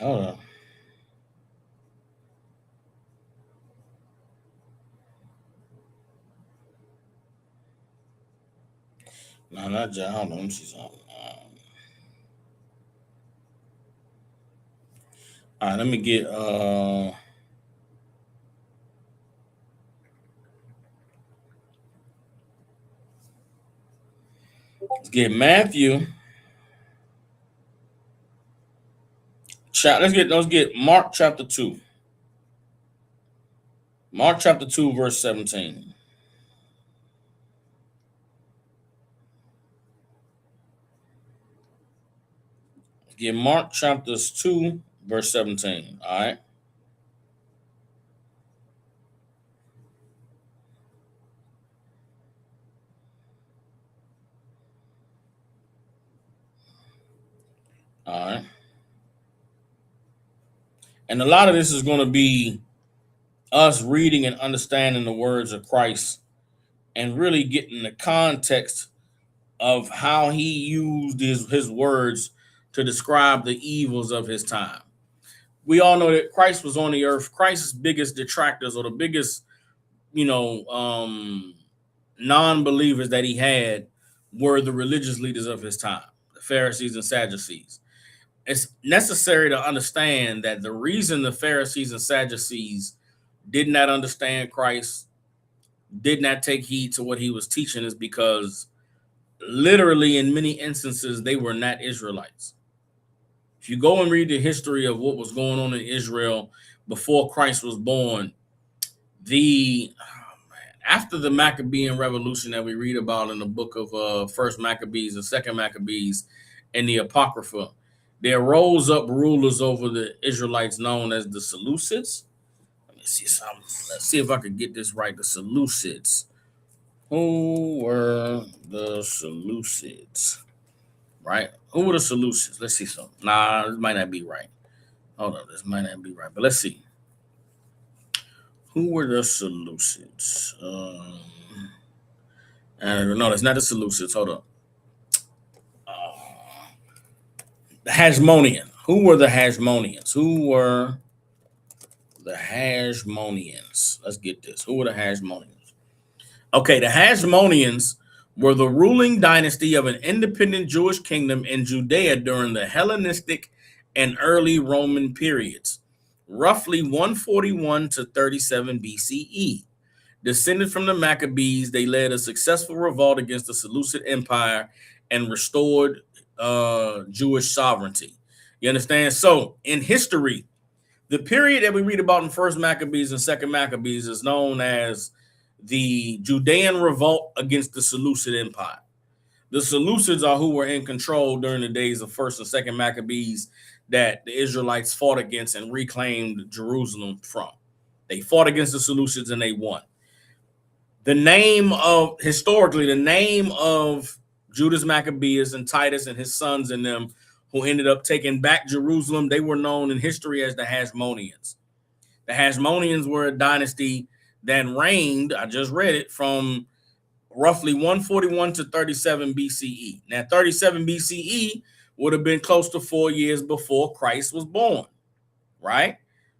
Hold on. No, not John. Hold on. Let me see something. All right, let me get let's get Matthew. Let's get Mark chapter 2. Mark chapter 2, verse 17. Get Mark chapters 2, verse 17. All right. All right. And a lot of this is going to be us reading and understanding the words of Christ and really getting the context of how he used his words to describe the evils of his time. We all know that Christ was on the earth. Christ's biggest detractors, or the biggest, you know, non-believers that he had, were the religious leaders of his time, the Pharisees and Sadducees. It's necessary to understand that the reason the Pharisees and Sadducees did not understand Christ, did not take heed to what he was teaching, is because literally in many instances they were not Israelites. If you go and read the history of what was going on in Israel before Christ was born, the after the Maccabean revolution that we read about in the book of First Maccabees and Second Maccabees and the Apocrypha, there rose up rulers over the Israelites known as the Seleucids. Let me see something. Let's see if I can get this right. The Seleucids. Who were the Seleucids? Right? Who were the Seleucids? Let's see something. Nah, this might not be right. Hold on, this might not be right. But let's see. Who were the Seleucids? No, it's not the Seleucids. Hold on. The Hasmonean. Who were the Hasmoneans? Who were the Hasmoneans? Let's get this. Who were the Hasmoneans? Okay, the Hasmoneans were the ruling dynasty of an independent Jewish kingdom in Judea during the Hellenistic and early Roman periods, roughly 141 to 37 BCE. Descended from the Maccabees, they led a successful revolt against the Seleucid Empire and restored Jewish sovereignty. You understand? So, in history, the period that we read about in First Maccabees and Second Maccabees is known as the Judean revolt against the Seleucid Empire. The Seleucids are who were in control during the days of First and Second Maccabees that the Israelites fought against and reclaimed Jerusalem from. They fought against the Seleucids and they won. Historically, the name of Judas Maccabeus and Titus and his sons and them who ended up taking back Jerusalem, they were known in history as the Hasmoneans. The Hasmoneans were a dynasty that reigned, I just read it, from roughly 141 to 37 BCE. Now, 37 BCE would have been close to 4 years before Christ was born, right?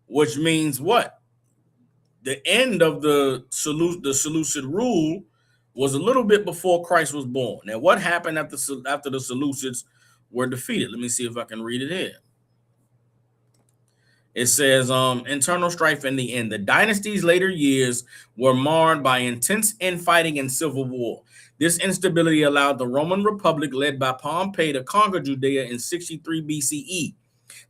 Which means what? The end of the Seleucid rule was a little bit before Christ was born. Now, what happened after the Seleucids were defeated? Let me see if I can read it here. It says, internal strife in the end. The dynasty's later years were marred by intense infighting and civil war. This instability allowed the Roman Republic, led by Pompey, to conquer Judea in 63 BCE.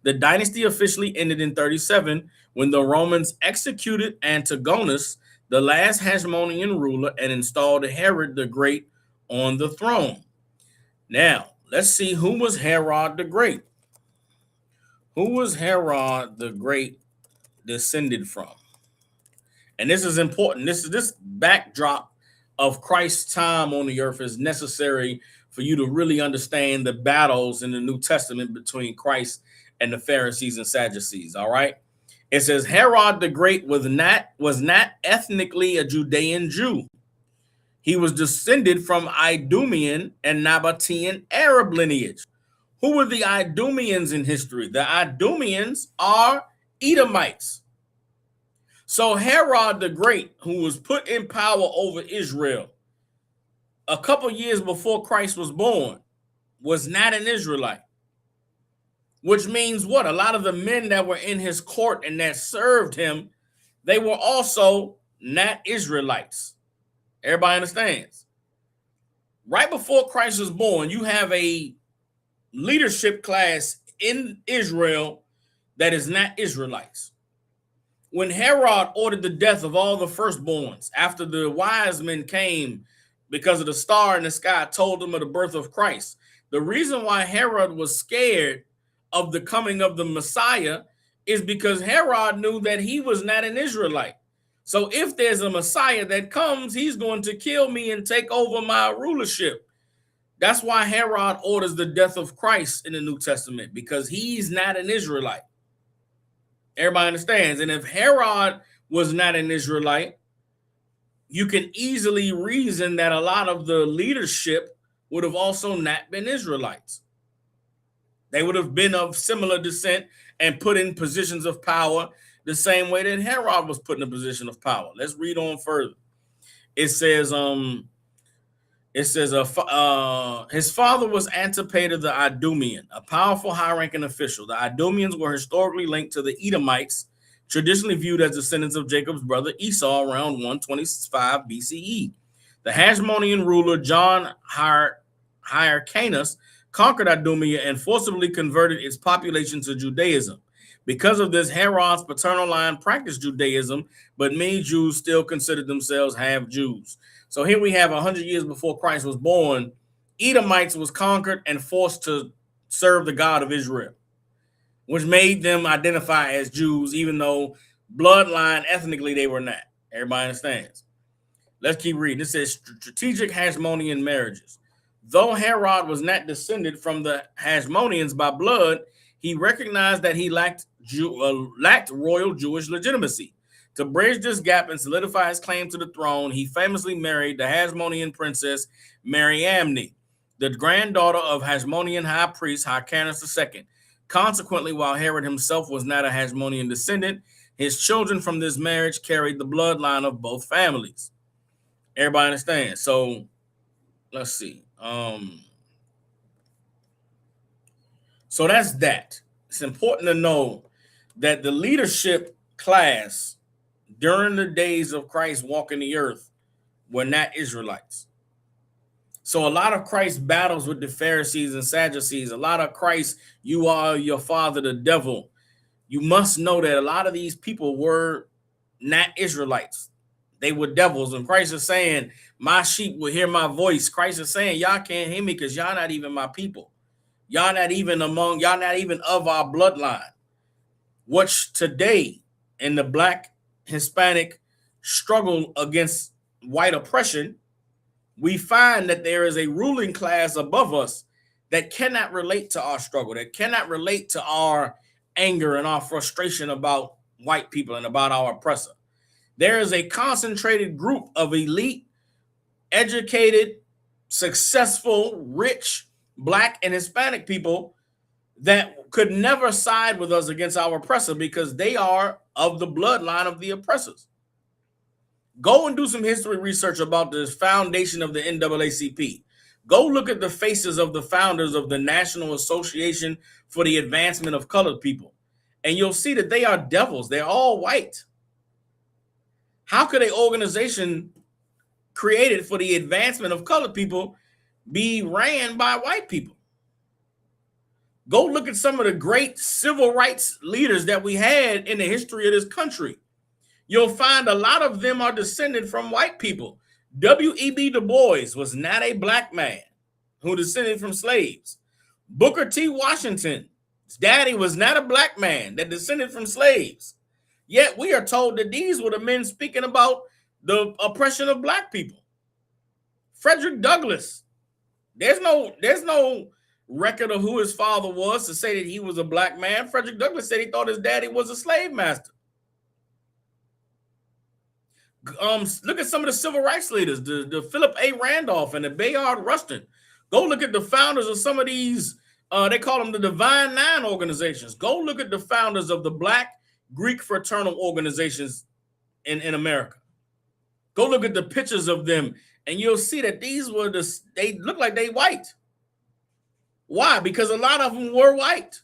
The dynasty officially ended in 37 when the Romans executed Antigonus, the last Hasmonean ruler, and installed Herod the Great on the throne. Now, let's see who was Herod the Great. Who was Herod the Great descended from? And this is important. This backdrop of Christ's time on the earth is necessary for you to really understand the battles in the New Testament between Christ and the Pharisees and Sadducees. All right. It says Herod the Great was not ethnically a Judean Jew. He was descended from Idumean and Nabatean Arab lineage. Who were the Idumeans in history? The Idumeans are Edomites. So Herod the Great, who was put in power over Israel a couple years before Christ was born, was not an Israelite. Which means what? A lot of the men that were in his court and that served him, they were also not Israelites. Everybody understands? Right before Christ was born, you have a leadership class in Israel that is not Israelites. When Herod ordered the death of all the firstborns after the wise men came because of the star in the sky told them of the birth of Christ, the reason why Herod was scared of the coming of the Messiah is because Herod knew that he was not an Israelite. So if there's a Messiah that comes, he's going to kill me and take over my rulership. That's why Herod orders the death of Christ in the New Testament, because he's not an Israelite. Everybody understands. And if Herod was not an Israelite, you can easily reason that a lot of the leadership would have also not been Israelites. They would have been of similar descent and put in positions of power the same way that Herod was put in a position of power. Let's read on further. It says, his father was Antipater the Idumean, a powerful high-ranking official. The Idumeans were historically linked to the Edomites, traditionally viewed as descendants of Jacob's brother Esau around 125 BCE. The Hashmonean ruler John Hyrcanus conquered Idumea and forcibly converted its population to Judaism. Because of this, Herod's paternal line practiced Judaism, but many Jews still considered themselves half Jews. So here we have 100 years before Christ was born, Edomites was conquered and forced to serve the God of Israel, which made them identify as Jews, even though bloodline, ethnically, they were not. Everybody understands. Let's keep reading. It says strategic Hashmonean marriages. Though Herod was not descended from the Hashmoneans by blood, he recognized that he lacked royal Jewish legitimacy. To bridge this gap and solidify his claim to the throne, he famously married the Hashmonean princess Mariamne, the granddaughter of Hashmonean high priest Hyrcanus II. Consequently, while Herod himself was not a Hashmonean descendant, his children from this marriage carried the bloodline of both families. Everybody understands? So let's see. So that's that. It's important to know that the leadership class during the days of Christ walking the earth were not Israelites. So a lot of Christ's battles with the Pharisees and Sadducees, a lot of Christ, you are your father, the devil. You must know that a lot of these people were not Israelites. They were devils. And Christ is saying, my sheep will hear my voice. Christ is saying, y'all can't hear me because y'all not even my people. Y'all not even of our bloodline. Which today in the Black Hispanic struggle against white oppression, we find that there is a ruling class above us that cannot relate to our struggle, that cannot relate to our anger and our frustration about white people and about our oppressor. There is a concentrated group of elite, educated, successful, rich Black and Hispanic people that could never side with us against our oppressor because they are of the bloodline of the oppressors. Go and do some history research about the foundation of the NAACP. Go look at the faces of the founders of the National Association for the Advancement of Colored People, and you'll see that they are devils. They're all white. How could an organization created for the advancement of colored people be ran by white people? Go look at some of the great civil rights leaders that we had in the history of this country. You'll find a lot of them are descended from white people. W.E.B. Du Bois was not a Black man who descended from slaves. Booker T. Washington, his daddy was not a Black man that descended from slaves. Yet we are told that these were the men speaking about the oppression of Black people. Frederick Douglass. There's no record of who his father was to say that he was a black man. Frederick Douglass said he thought his daddy was a slave master. Look at some of the civil rights leaders, the Philip A. Randolph and the Bayard Rustin. Go look at the founders of some of these, they call them the Divine Nine organizations. Go look at the founders of the Black Greek fraternal organizations in America. Go look at the pictures of them, and you'll see that they look like they white. Why? Because a lot of them were white.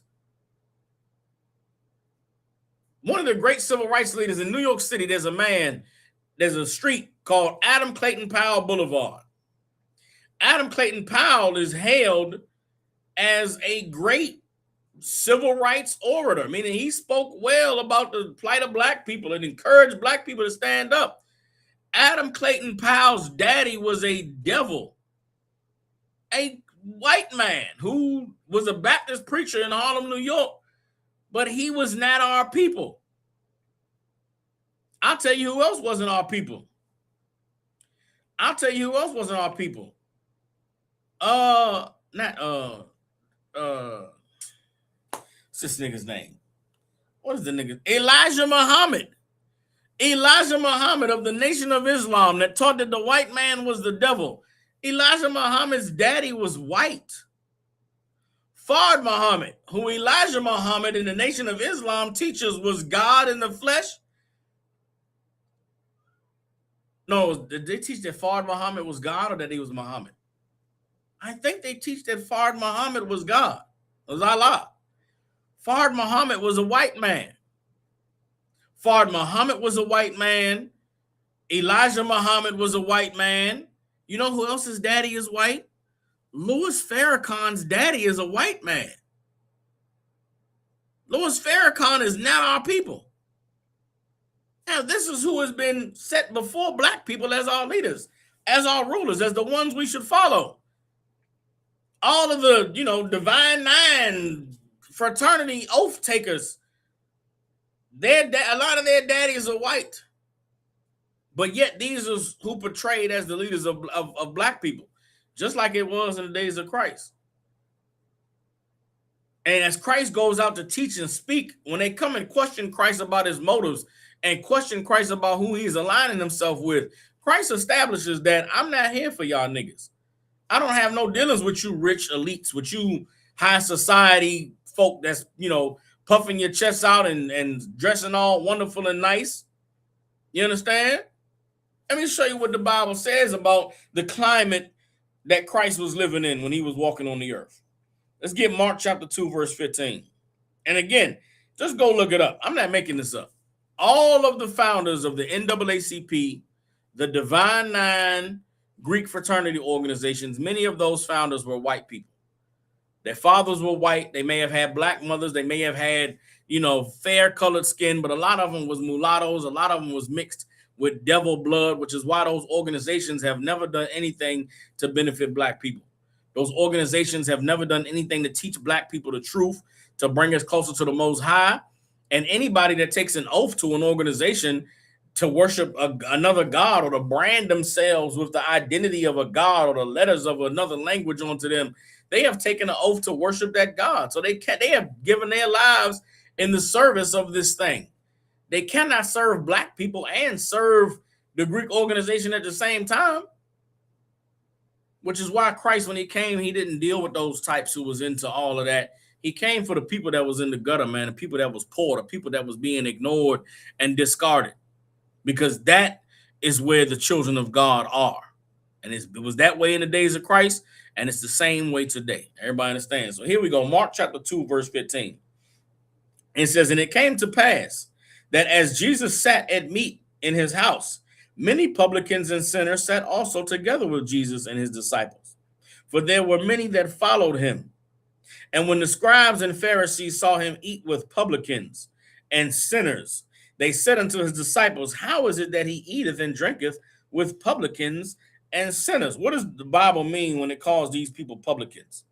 One of the great civil rights leaders in New York City, there's a street called Adam Clayton Powell Boulevard. Adam Clayton Powell is hailed as a great civil rights orator, meaning he spoke well about the plight of black people and encouraged black people to stand up. Adam Clayton Powell's daddy was a devil, a white man who was a Baptist preacher in Harlem, New York, but he was not our people. I'll tell you who else wasn't our people. What's this nigga's name? What is the nigga? Elijah Muhammad. Elijah Muhammad of the Nation of Islam that taught that the white man was the devil. Elijah Muhammad's daddy was white. Fard Muhammad, who Elijah Muhammad in the Nation of Islam teaches was God in the flesh. No, did they teach that Fard Muhammad was God or that he was Muhammad? I think they teach that Fard Muhammad was God. It was Allah. Fard Muhammad was a white man. Fard Muhammad was a white man. Elijah Muhammad was a white man. You know who else's daddy is white? Louis Farrakhan's daddy is a white man. Louis Farrakhan is not our people. Now, this is who has been set before black people as our leaders, as our rulers, as the ones we should follow. All of the, Divine Nine fraternity oath takers, a lot of their daddies are white. But yet these are who portrayed as the leaders of black people, just like it was in the days of Christ. And as Christ goes out to teach and speak, when they come and question Christ about his motives and question Christ about who he's aligning himself with, Christ establishes that I'm not here for y'all niggas. I don't have no dealings with you rich elites, with you high society folk that's, puffing your chest out and dressing all wonderful and nice. You understand? Let me show you what the Bible says about the climate that Christ was living in when he was walking on the earth. Let's get Mark chapter 2, verse 15. And again, just go look it up. I'm not making this up. All of the founders of the NAACP, the Divine Nine Greek fraternity organizations, many of those founders were white people. Their fathers were white. They may have had black mothers. They may have had, fair colored skin, but a lot of them was mulattoes. A lot of them was mixed with devil blood, which is why those organizations have never done anything to benefit black people. Those organizations have never done anything to teach black people the truth, to bring us closer to the Most High. And anybody that takes an oath to an organization to worship another God or to brand themselves with the identity of a God or the letters of another language onto them, they have taken an oath to worship that God. So they have given their lives in the service of this thing. They cannot serve black people and serve the Greek organization at the same time, which is why Christ, when he came, he didn't deal with those types who was into all of that. He came for the people that was in the gutter, man, the people that was poor, the people that was being ignored and discarded, because that is where the children of God are. And it was that way in the days of Christ, and it's the same way today. Everybody understands? So here we go, Mark chapter 2, verse 15. It says, and it came to pass that as Jesus sat at meat in his house, many publicans and sinners sat also together with Jesus and his disciples. For there were many that followed him. And when the scribes and Pharisees saw him eat with publicans and sinners, they said unto his disciples, how is it that he eateth and drinketh with publicans and sinners? What does the Bible mean when it calls these people publicans?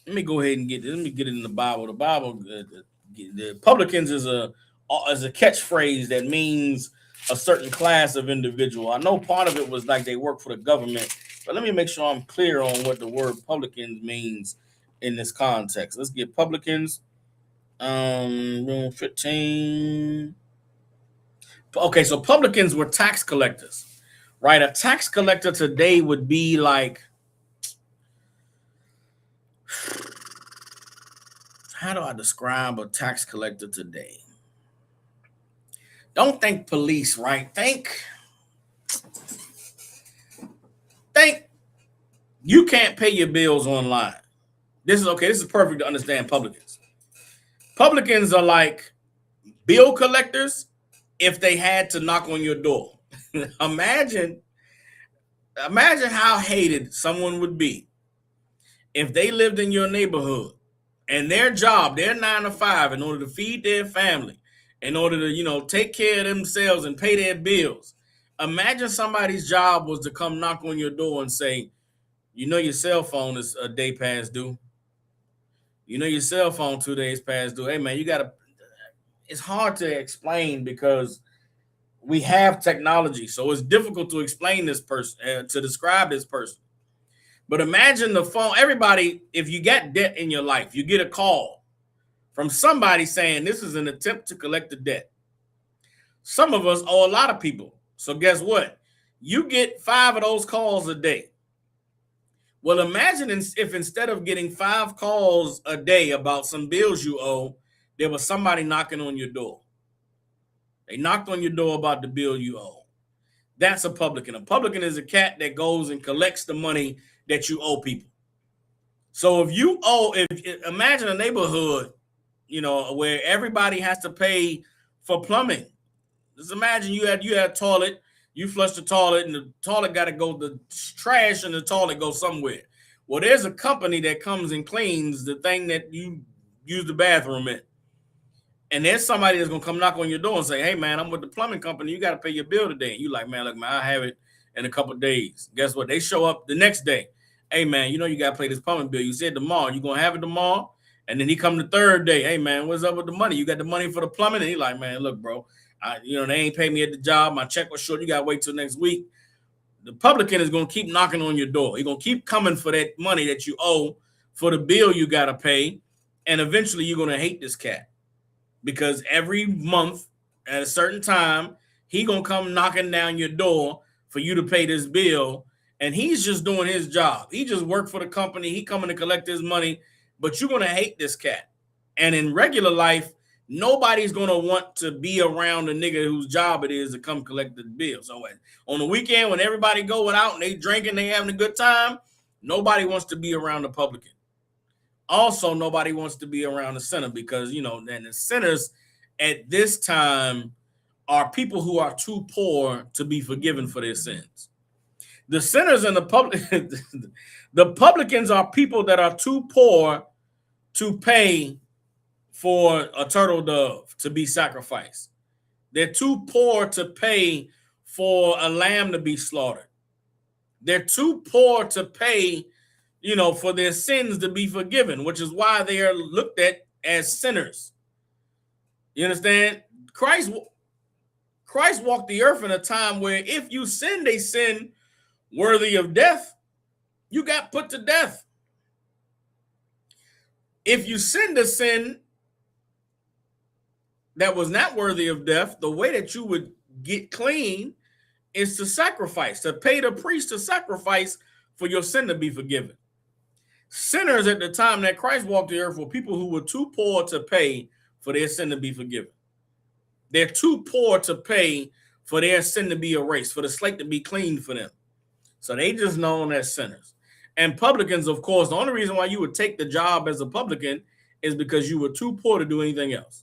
Let me go ahead and get it in the Bible. The Bible, the publicans is a catchphrase that means a certain class of individual. I know part of it was like they work for the government, but let me make sure I'm clear on what the word publicans means in this context. Let's get publicans. Room 15. Okay, so publicans were tax collectors, right? A tax collector today would be like, how do I describe a tax collector today? Don't think police, right? Think you can't pay your bills online. This is okay. This is perfect to understand publicans. Publicans are like bill collectors if they had to knock on your door. imagine how hated someone would be if they lived in your neighborhood and their job, their 9 to 5, in order to feed their family, in order to, take care of themselves and pay their bills. Imagine somebody's job was to come knock on your door and say, your cell phone is a day past due. Your cell phone 2 days past due. Hey man, it's hard to explain because we have technology. So it's difficult to explain this person, to describe this person. But imagine the phone. Everybody, if you got debt in your life, you get a call from somebody saying this is an attempt to collect the debt. Some of us owe a lot of people. So guess what? You get 5 of those calls a day. Well, imagine if instead of getting 5 calls a day about some bills you owe, there was somebody knocking on your door. They knocked on your door about the bill you owe. That's a publican. A publican is a cat that goes and collects the money that you owe people. So imagine a neighborhood, where everybody has to pay for plumbing. Just imagine you had a toilet, you flush the toilet, and the toilet got to go, the trash and the toilet go somewhere. Well, there's a company that comes and cleans the thing that you use the bathroom in. And there's somebody that's going to come knock on your door and say, hey, man, I'm with the plumbing company. You got to pay your bill today. And you like, man, look, man, I'll have it in a couple of days. Guess what? They show up the next day. Hey, man, you got to pay this plumbing bill. You said tomorrow. You going to have it tomorrow? And then he come the third day. Hey, man, what's up with the money? You got the money for the plumbing? And he like, man, look, bro, they ain't pay me at the job. My check was short. You got to wait till next week. The publican is going to keep knocking on your door. He's going to keep coming for that money that you owe for the bill you got to pay. And eventually you're going to hate this cat. Because every month at a certain time, he going to come knocking down your door for you to pay this bill. And he's just doing his job. He just worked for the company. He coming to collect his money. But you're going to hate this cat. And in regular life, nobody's going to want to be around a nigga whose job it is to come collect the bill. So on the weekend, when everybody going out and they drinking, they having a good time, nobody wants to be around the publican. Also, nobody wants to be around the sinner because, then the sinners at this time are people who are too poor to be forgiven for their sins. The sinners and the publicans are people that are too poor to pay for a turtle dove to be sacrificed. They're too poor to pay for a lamb to be slaughtered. They're too poor to pay for their sins to be forgiven, which is why they are looked at as sinners. You understand? Christ walked the earth in a time where if you sinned a sin worthy of death, you got put to death. If you sinned a sin that was not worthy of death, the way that you would get clean is to sacrifice, to pay the priest to sacrifice for your sin to be forgiven. Sinners at the time that Christ walked the earth were people who were too poor to pay for their sin to be forgiven. They're too poor to pay for their sin to be erased, for the slate to be cleaned for them. So they just known as sinners. And publicans, of course, the only reason why you would take the job as a publican is because you were too poor to do anything else.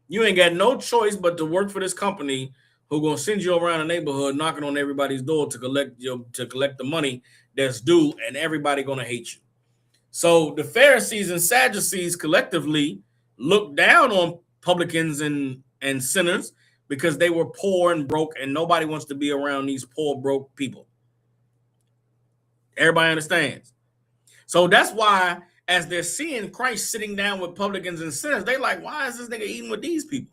You ain't got no choice but to work for this company who gonna send you around the neighborhood knocking on everybody's door to collect the money that's due, and everybody gonna hate you. So the Pharisees and Sadducees collectively looked down on publicans and sinners because they were poor and broke, and nobody wants to be around these poor, broke people. Everybody understands. So that's why, as they're seeing Christ sitting down with publicans and sinners, they like, why is this nigga eating with these people?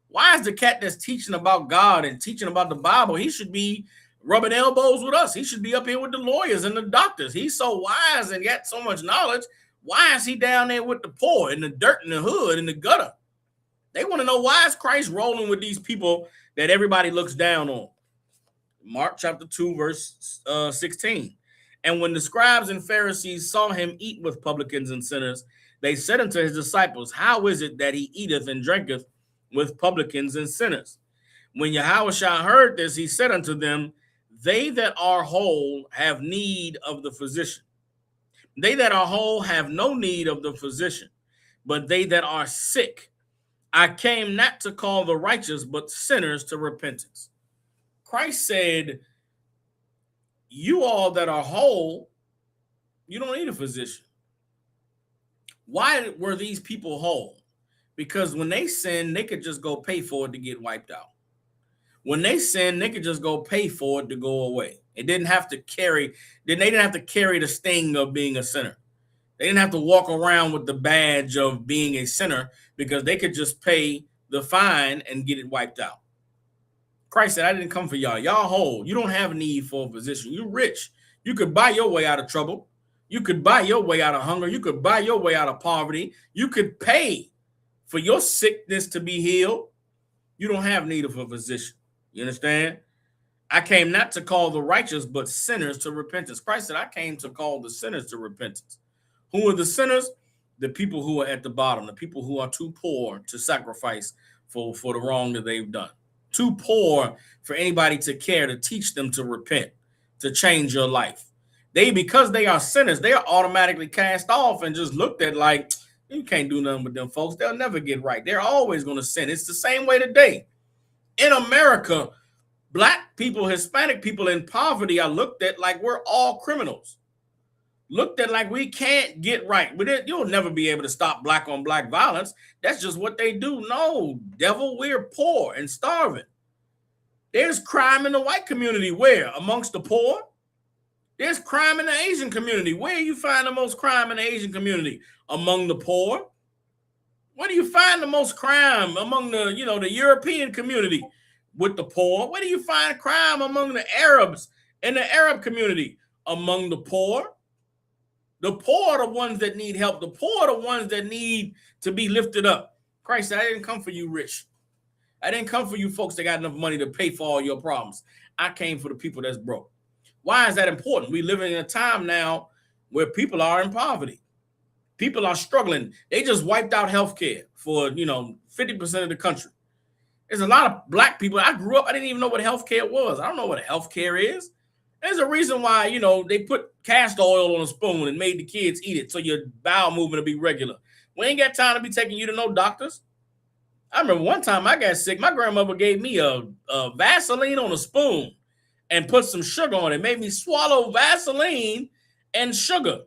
Why is the cat that's teaching about God and teaching about the Bible, he should be rubbing elbows with us. He should be up here with the lawyers and the doctors. He's so wise and got so much knowledge. Why is he down there with the poor in the dirt, in the hood, in the gutter? They want to know, why is Christ rolling with these people that everybody looks down on? Mark chapter 2, verse 16. And when the scribes and Pharisees saw him eat with publicans and sinners, they said unto his disciples, how is it that he eateth and drinketh with publicans and sinners? When Yahushua heard this, he said unto them, they that are whole have need of the physician. They that are whole have no need of the physician, but they that are sick. I came not to call the righteous, but sinners to repentance. Christ said, you all that are whole, you don't need a physician. Why were these people whole? Because when they sinned, they could just go pay for it to get wiped out. When they sinned, they could just go pay for it to go away. They didn't have to carry the sting of being a sinner. They didn't have to walk around with the badge of being a sinner, because they could just pay the fine and get it wiped out. Christ said, I didn't come for y'all. Y'all whole. You don't have a need for a physician. You're rich. You could buy your way out of trouble. You could buy your way out of hunger. You could buy your way out of poverty. You could pay for your sickness to be healed. You don't have need of a physician. You understand? I came not to call the righteous, but sinners to repentance. Christ said, I came to call the sinners to repentance. Who are the sinners? The people who are at the bottom, the people who are too poor to sacrifice for the wrong that they've done. Too poor for anybody to care to teach them to repent, to change your life. Because they are sinners, they are automatically cast off and just looked at like, you can't do nothing with them folks. They'll never get right. They're always going to sin. It's the same way today. In America, Black people, Hispanic people in poverty are looked at like we're all criminals. Looked at like we can't get right. But you'll never be able to stop Black on Black violence. That's just what they do. No, devil, we're poor and starving. There's crime in the white community. Where? Amongst the poor. There's crime in the Asian community. Where you find the most crime in the Asian community? Among the poor. Where do you find the most crime? Among the, the European community with the poor. Where do you find crime among the Arabs in the Arab community? Among the poor. The poor are the ones that need help. The poor are the ones that need to be lifted up. Christ said, I didn't come for you rich. I didn't come for you folks that got enough money to pay for all your problems. I came for the people that's broke. Why is that important? We live in a time now where people are in poverty. People are struggling. They just wiped out healthcare for, 50% of the country. There's a lot of Black people. I grew up, I didn't even know what healthcare was. I don't know what healthcare is. There's a reason why, they put castor oil on a spoon and made the kids eat it so your bowel movement will be regular. We ain't got time to be taking you to no doctors. I remember one time I got sick. My grandmother gave me a Vaseline on a spoon and put some sugar on it. Made me swallow Vaseline and sugar.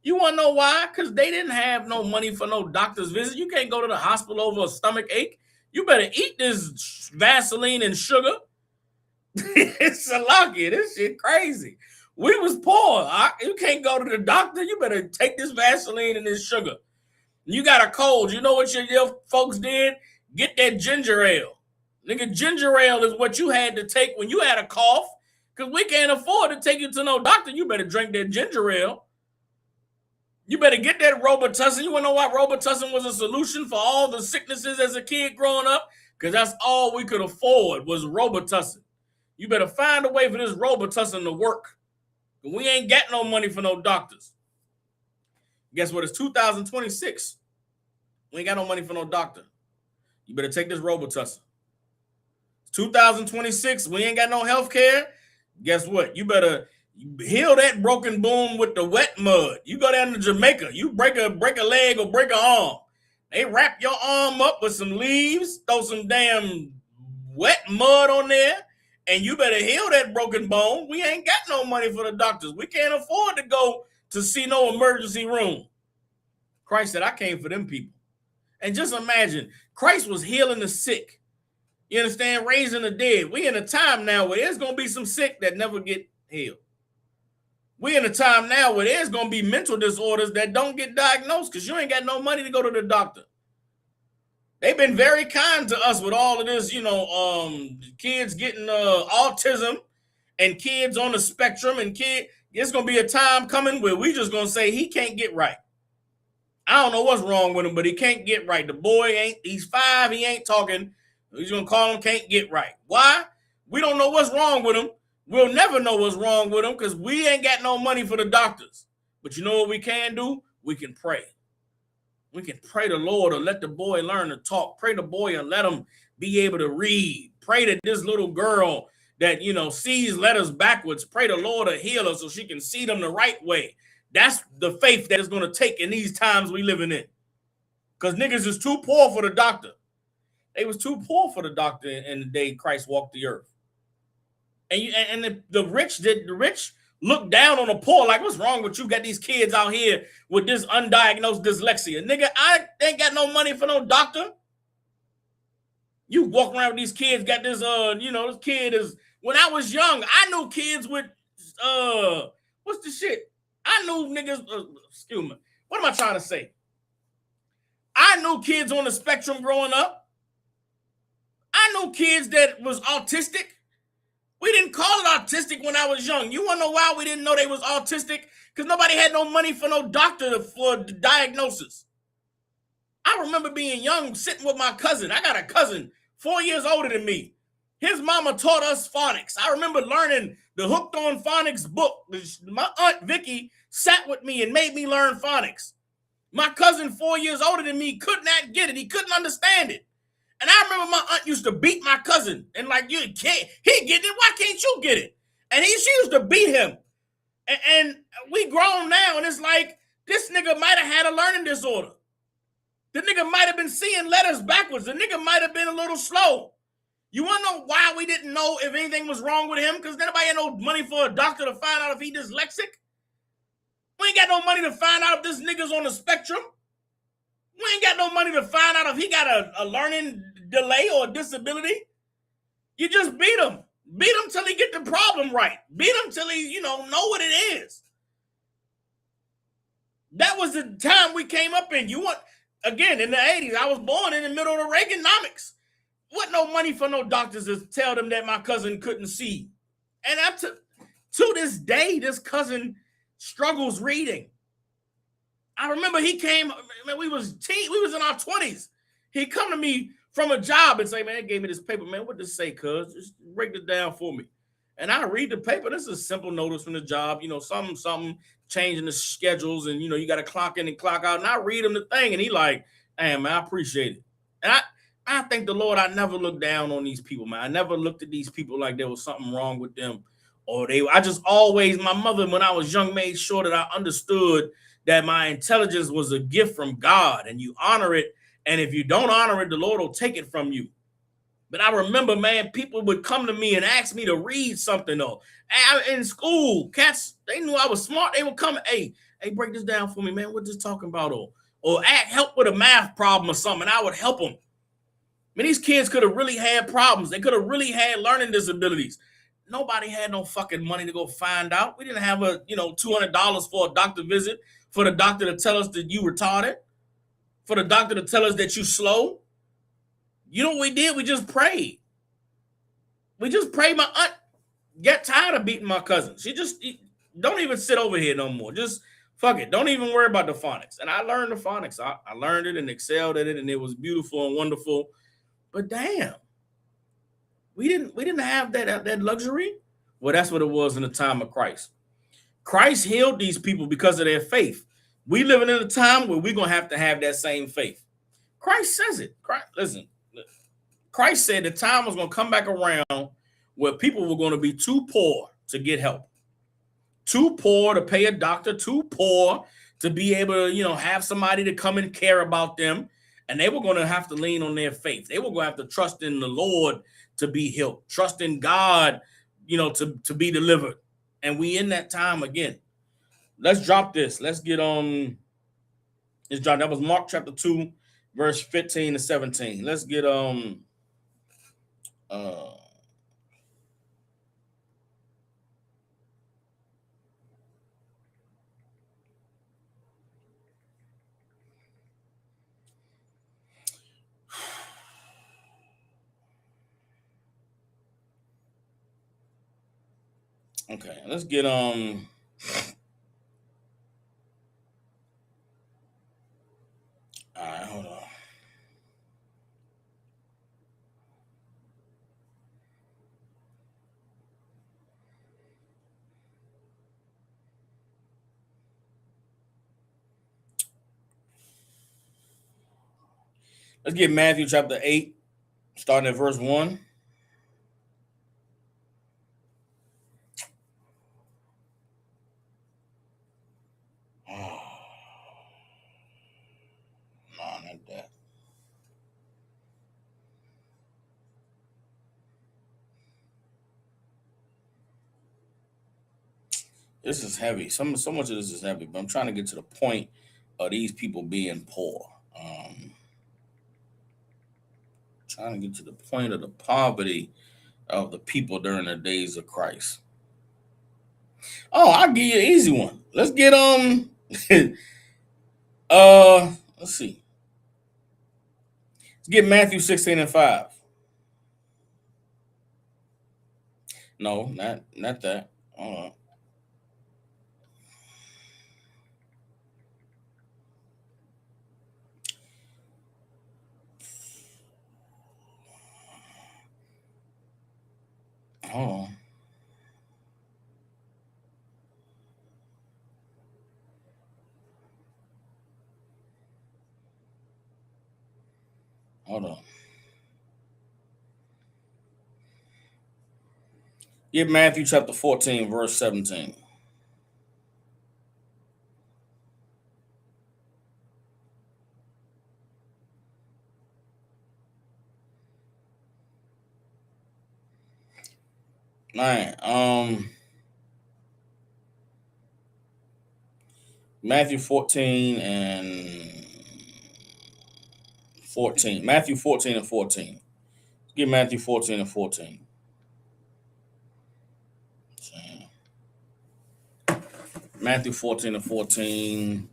You want to know why? Because they didn't have no money for no doctor's visit. You can't go to the hospital over a stomach ache. You better eat this Vaseline and sugar. It's a lucky. This shit crazy. We was poor. You can't go to the doctor. You better take this Vaseline and this sugar. You got a cold. You know what your folks did? Get that ginger ale. Nigga, ginger ale is what you had to take when you had a cough, because we can't afford to take you to no doctor. You better drink that ginger ale. You better get that Robitussin. You want to know why Robitussin was a solution for all the sicknesses as a kid growing up? Because that's all we could afford was Robitussin. You better find a way for this Robitussin to work. We ain't got no money for no doctors. Guess what? It's 2026. We ain't got no money for no doctor. You better take this Robitussin. It's 2026. We ain't got no health care. Guess what? You better heal that broken bone with the wet mud. You go down to Jamaica. You break a leg or break an arm. They wrap your arm up with some leaves, throw some damn wet mud on there, and you better heal that broken bone. We ain't got no money for the doctors. We can't afford to go to see no emergency room. Christ said, I came for them people. And just imagine, Christ was healing the sick. You understand? Raising the dead. We in a time now where there's going to be some sick that never get healed. We in a time now where there's going to be mental disorders that don't get diagnosed because you ain't got no money to go to the doctor. They've been very kind to us with all of this, kids getting autism and kids on the spectrum and kid. It's gonna be a time coming where we just gonna say he can't get right. I don't know what's wrong with him, but he can't get right. The boy he's 5, he ain't talking. He's gonna call him can't get right. Why? We don't know what's wrong with him. We'll never know what's wrong with him because we ain't got no money for the doctors. But you know what we can do? We can pray. We can pray the Lord or let the boy learn to talk. Pray the boy and let him be able to read. Pray that this little girl that, sees letters backwards, pray the Lord to heal her so she can see them the right way. That's the faith that is going to take in these times we living in. Because niggas is too poor for the doctor. They was too poor for the doctor in the day Christ walked the earth. And the rich look down on the poor like, what's wrong with you? Got these kids out here with this undiagnosed dyslexia. Nigga, I ain't got no money for no doctor. You walk around with these kids, got this, this kid is, when I was young, I knew kids with, what's the shit? I knew niggas, excuse me. What am I trying to say? I knew kids on the spectrum growing up. I knew kids that was autistic. We didn't call it autistic when I was young. You want to know why we didn't know they was autistic? Because nobody had no money for no doctor for the diagnosis. I remember being young, sitting with my cousin. I got a cousin 4 years older than me. His mama taught us phonics. I remember learning the Hooked on Phonics book. My Aunt Vicky sat with me and made me learn phonics. My cousin 4 years older than me could not get it. He couldn't understand it. And I remember my aunt used to beat my cousin. And like, you can't, he get it, why can't you get it? And she used to beat him. And we grown now, and it's like, this nigga might have had a learning disorder. The nigga might have been seeing letters backwards. The nigga might have been a little slow. You want to know why we didn't know if anything was wrong with him? Because nobody had no money for a doctor to find out if he dyslexic. We ain't got no money to find out if this nigga's on the spectrum. We ain't got no money to find out if he got a learning delay or a disability. You just beat him. Beat him till he get the problem right. Beat him till he, know what it is. That was the time we came up in. Again, in the 80s, I was born in the middle of the Reaganomics. What no money for no doctors to tell them that my cousin couldn't see. And up to this day, this cousin struggles reading. I remember he came, man, we was in our 20s. He come to me from a job and say, man, they gave me this paper, man, what does it say, cuz? Just break this down for me. And I read the paper. This is a simple notice from the job, something changing the schedules and, you got to clock in and clock out. And I read him the thing and he like, hey, man, I appreciate it. And I thank the Lord I never looked down on these people, man. I never looked at these people like there was something wrong with them. I just always, my mother, when I was young, made sure that I understood that my intelligence was a gift from God and you honor it. And if you don't honor it, the Lord will take it from you. But I remember, man, people would come to me and ask me to read something though. In school, cats, they knew I was smart. They would come, hey, break this down for me, man. What this talking about? Or help with a math problem or something. I would help them. I mean, these kids could have really had problems. They could have really had learning disabilities. Nobody had no fucking money to go find out. We didn't have $200 for a doctor visit, for the doctor to tell us that you retarded, for the doctor to tell us that you slow. You know what we did? We just prayed. We just prayed. My aunt got tired of beating my cousin. She just don't even sit over here no more. Just fuck it. Don't even worry about the phonics. And I learned the phonics. I learned it and excelled at it, and it was beautiful and wonderful. But damn, we didn't have that luxury. Well, that's what it was in the time of Christ. Christ healed these people because of their faith. We living in a time where we're gonna have to have that same faith. Christ says it. Christ said the time was gonna come back around where people were gonna be too poor to get help, too poor to pay a doctor, too poor to be able to have somebody to come and care about them, and they were gonna have to lean on their faith. They were gonna have to trust in the Lord to be healed, trust in God, to be delivered. And we in that time again. Let's drop this. Let's get on. Let's drop. That was Mark chapter 2, verse 15 to 17. Let's get Okay, let's get All right, hold on. Let's get Matthew chapter 8, starting at verse 1. Oh, no, not that. This is heavy. So much of this is heavy, but I'm trying to get to the point of these people being poor. Trying to get to the point of the poverty of the people during the days of Christ. Oh, I'll give you an easy one. Let's get let's see. Let's get Matthew 16 and 5. No, not that. Hold on. Hold on. Get Matthew chapter 14, verse 17. All right. Matthew 14 and 14. Matthew 14 and 14. Get Matthew 14 and 14. Matthew 14 and 14.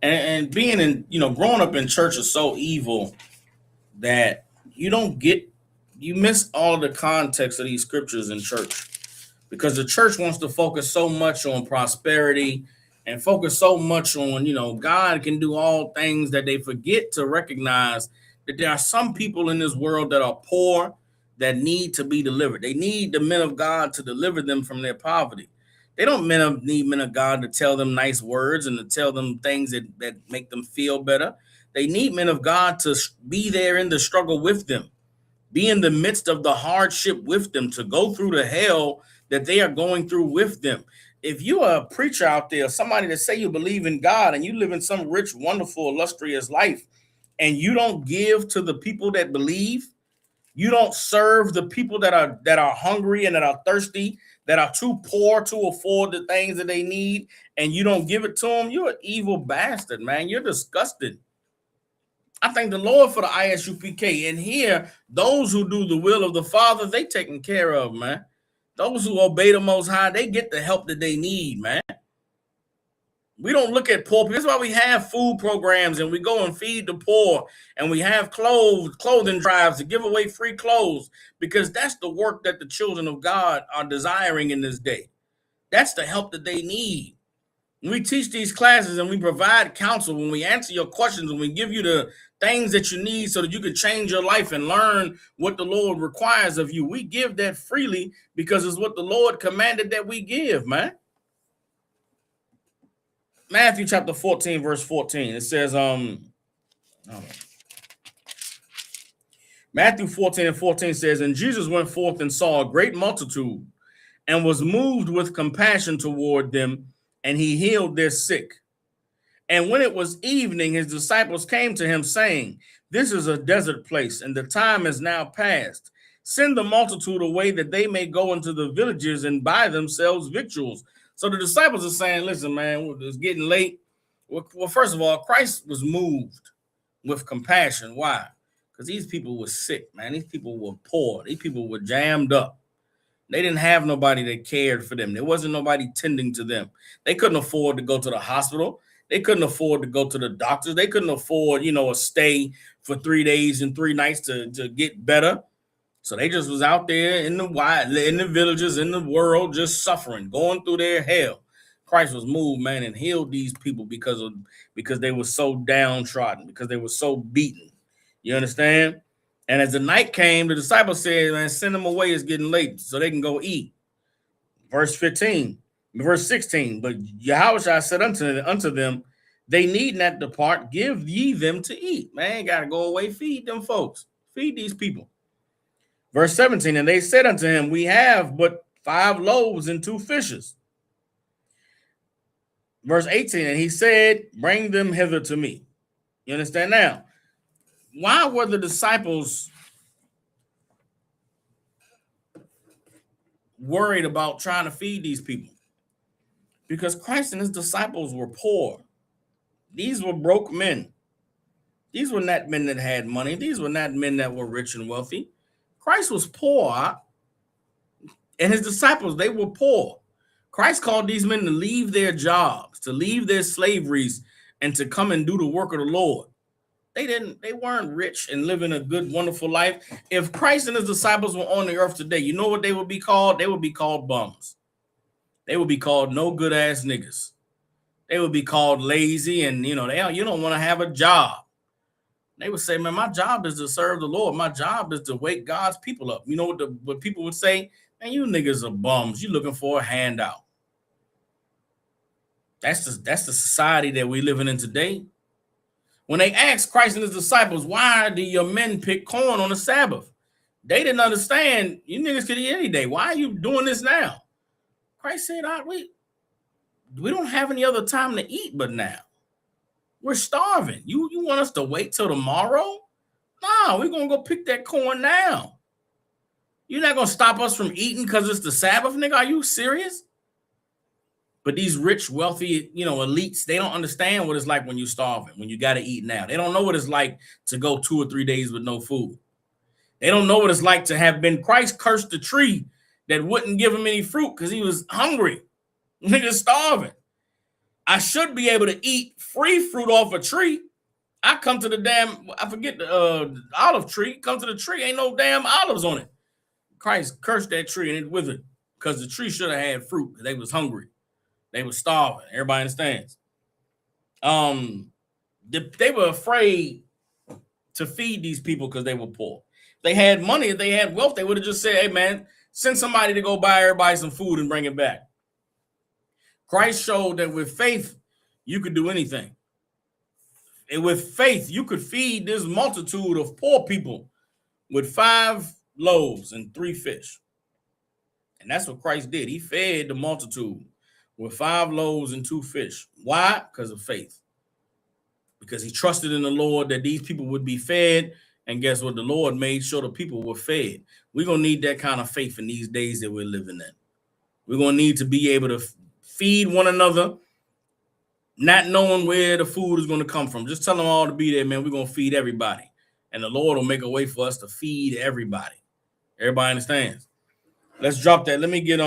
And being in, growing up in church is so evil that you miss all of the context of these scriptures in church, because the church wants to focus so much on prosperity and focus so much on, God can do all things, that they forget to recognize that there are some people in this world that are poor, that need to be delivered. They need the men of God to deliver them from their poverty. They don't need men of God to tell them nice words and to tell them things that make them feel better. They need men of God to be there in the struggle with them, be in the midst of the hardship with them, to go through the hell that they are going through with them. If you are a preacher out there, somebody that say you believe in God and you live in some rich, wonderful, illustrious life, and you don't give to the people that believe, you don't serve the people that are hungry and that are thirsty, that are too poor to afford the things that they need, and you don't give it to them, you're an evil bastard, man. You're disgusting. I thank the Lord for the ISUPK. And here, those who do the will of the Father, they taken care of, man. Those who obey the Most High, they get the help that they need, man. We don't look at poor people. That's why we have food programs and we go and feed the poor, and we have clothing drives to give away free clothes, because that's the work that the children of God are desiring in this day. That's the help that they need. When we teach these classes and we provide counsel, when we answer your questions, when we give you the things that you need so that you can change your life and learn what the Lord requires of you, we give that freely because it's what the Lord commanded that we give, man. Matthew chapter 14, verse 14. It says, Matthew 14 and 14 says, and Jesus went forth and saw a great multitude and was moved with compassion toward them, and he healed their sick. And when it was evening, his disciples came to him, saying, this is a desert place, and the time is now past. Send the multitude away that they may go into the villages and buy themselves victuals. So the disciples are saying, listen, man, it's getting late. Well, first of all, Christ was moved with compassion. Why? Because these people were sick, man. These people were poor. These people were jammed up. They didn't have nobody that cared for them. There wasn't nobody tending to them. They couldn't afford to go to the hospital. They couldn't afford to go to the doctors. They couldn't afford, a stay for 3 days and 3 nights to get better. So they just was out there in the villages, in the world, just suffering, going through their hell. Christ was moved, man, and healed these people because they were so downtrodden, because they were so beaten. You understand? And as the night came, the disciples said, man, send them away. It's getting late so they can go eat. Verse 16. But Yahushua said unto them, they need not depart. Give ye them to eat. Man, got to go away. Feed them folks. Feed these people. Verse 17, and they said unto him, we have but 5 loaves and 2 fishes. Verse 18, and he said, bring them hither to me. You understand now? Why were the disciples worried about trying to feed these people? Because Christ and his disciples were poor. These were broke men. These were not men that had money. These were not men that were rich and wealthy. Christ was poor, and his disciples, they were poor. Christ called these men to leave their jobs, to leave their slaveries, and to come and do the work of the Lord. They weren't rich and living a good, wonderful life. If Christ and his disciples were on the earth today, you know what they would be called? They would be called bums. They would be called no good ass niggas. They would be called lazy, and you don't want to have a job. They would say, man, my job is to serve the Lord. My job is to wake God's people up. You know what people would say? Man, you niggas are bums. You looking for a handout. That's the society that we're living in today. When they asked Christ and his disciples, why do your men pick corn on the Sabbath? They didn't understand. You niggas could eat any day. Why are you doing this now? Christ said, we don't have any other time to eat but now. We're starving. You want us to wait till tomorrow? No, we're going to go pick that corn now. You're not going to stop us from eating because it's the Sabbath, nigga? Are you serious? But these rich, wealthy, elites, they don't understand what it's like when you're starving, when you got to eat now. They don't know what it's like to go 2 or 3 days with no food. They don't know what it's like to have been Christ cursed the tree that wouldn't give him any fruit because he was hungry. Nigga starving. I should be able to eat free fruit off a tree. I come to the olive tree. Come to the tree, ain't no damn olives on it. Christ cursed that tree and it withered because the tree should have had fruit because they was hungry. They were starving. Everybody understands. They were afraid to feed these people because they were poor. If they had money, if they had wealth, they would have just said, hey, man, send somebody to go buy everybody some food and bring it back. Christ showed that with faith, you could do anything. And with faith, you could feed this multitude of poor people with 5 loaves and 3 fish. And that's what Christ did. He fed the multitude with 5 loaves and 2 fish. Why? Because of faith. Because he trusted in the Lord that these people would be fed. And guess what? The Lord made sure the people were fed. We're going to need that kind of faith in these days that we're living in. We're going to need to be able to feed one another, not knowing where the food is going to come from. Just tell them all to be there, man. We're going to feed everybody. And the Lord will make a way for us to feed everybody. Everybody understands. Let's drop that. Let's get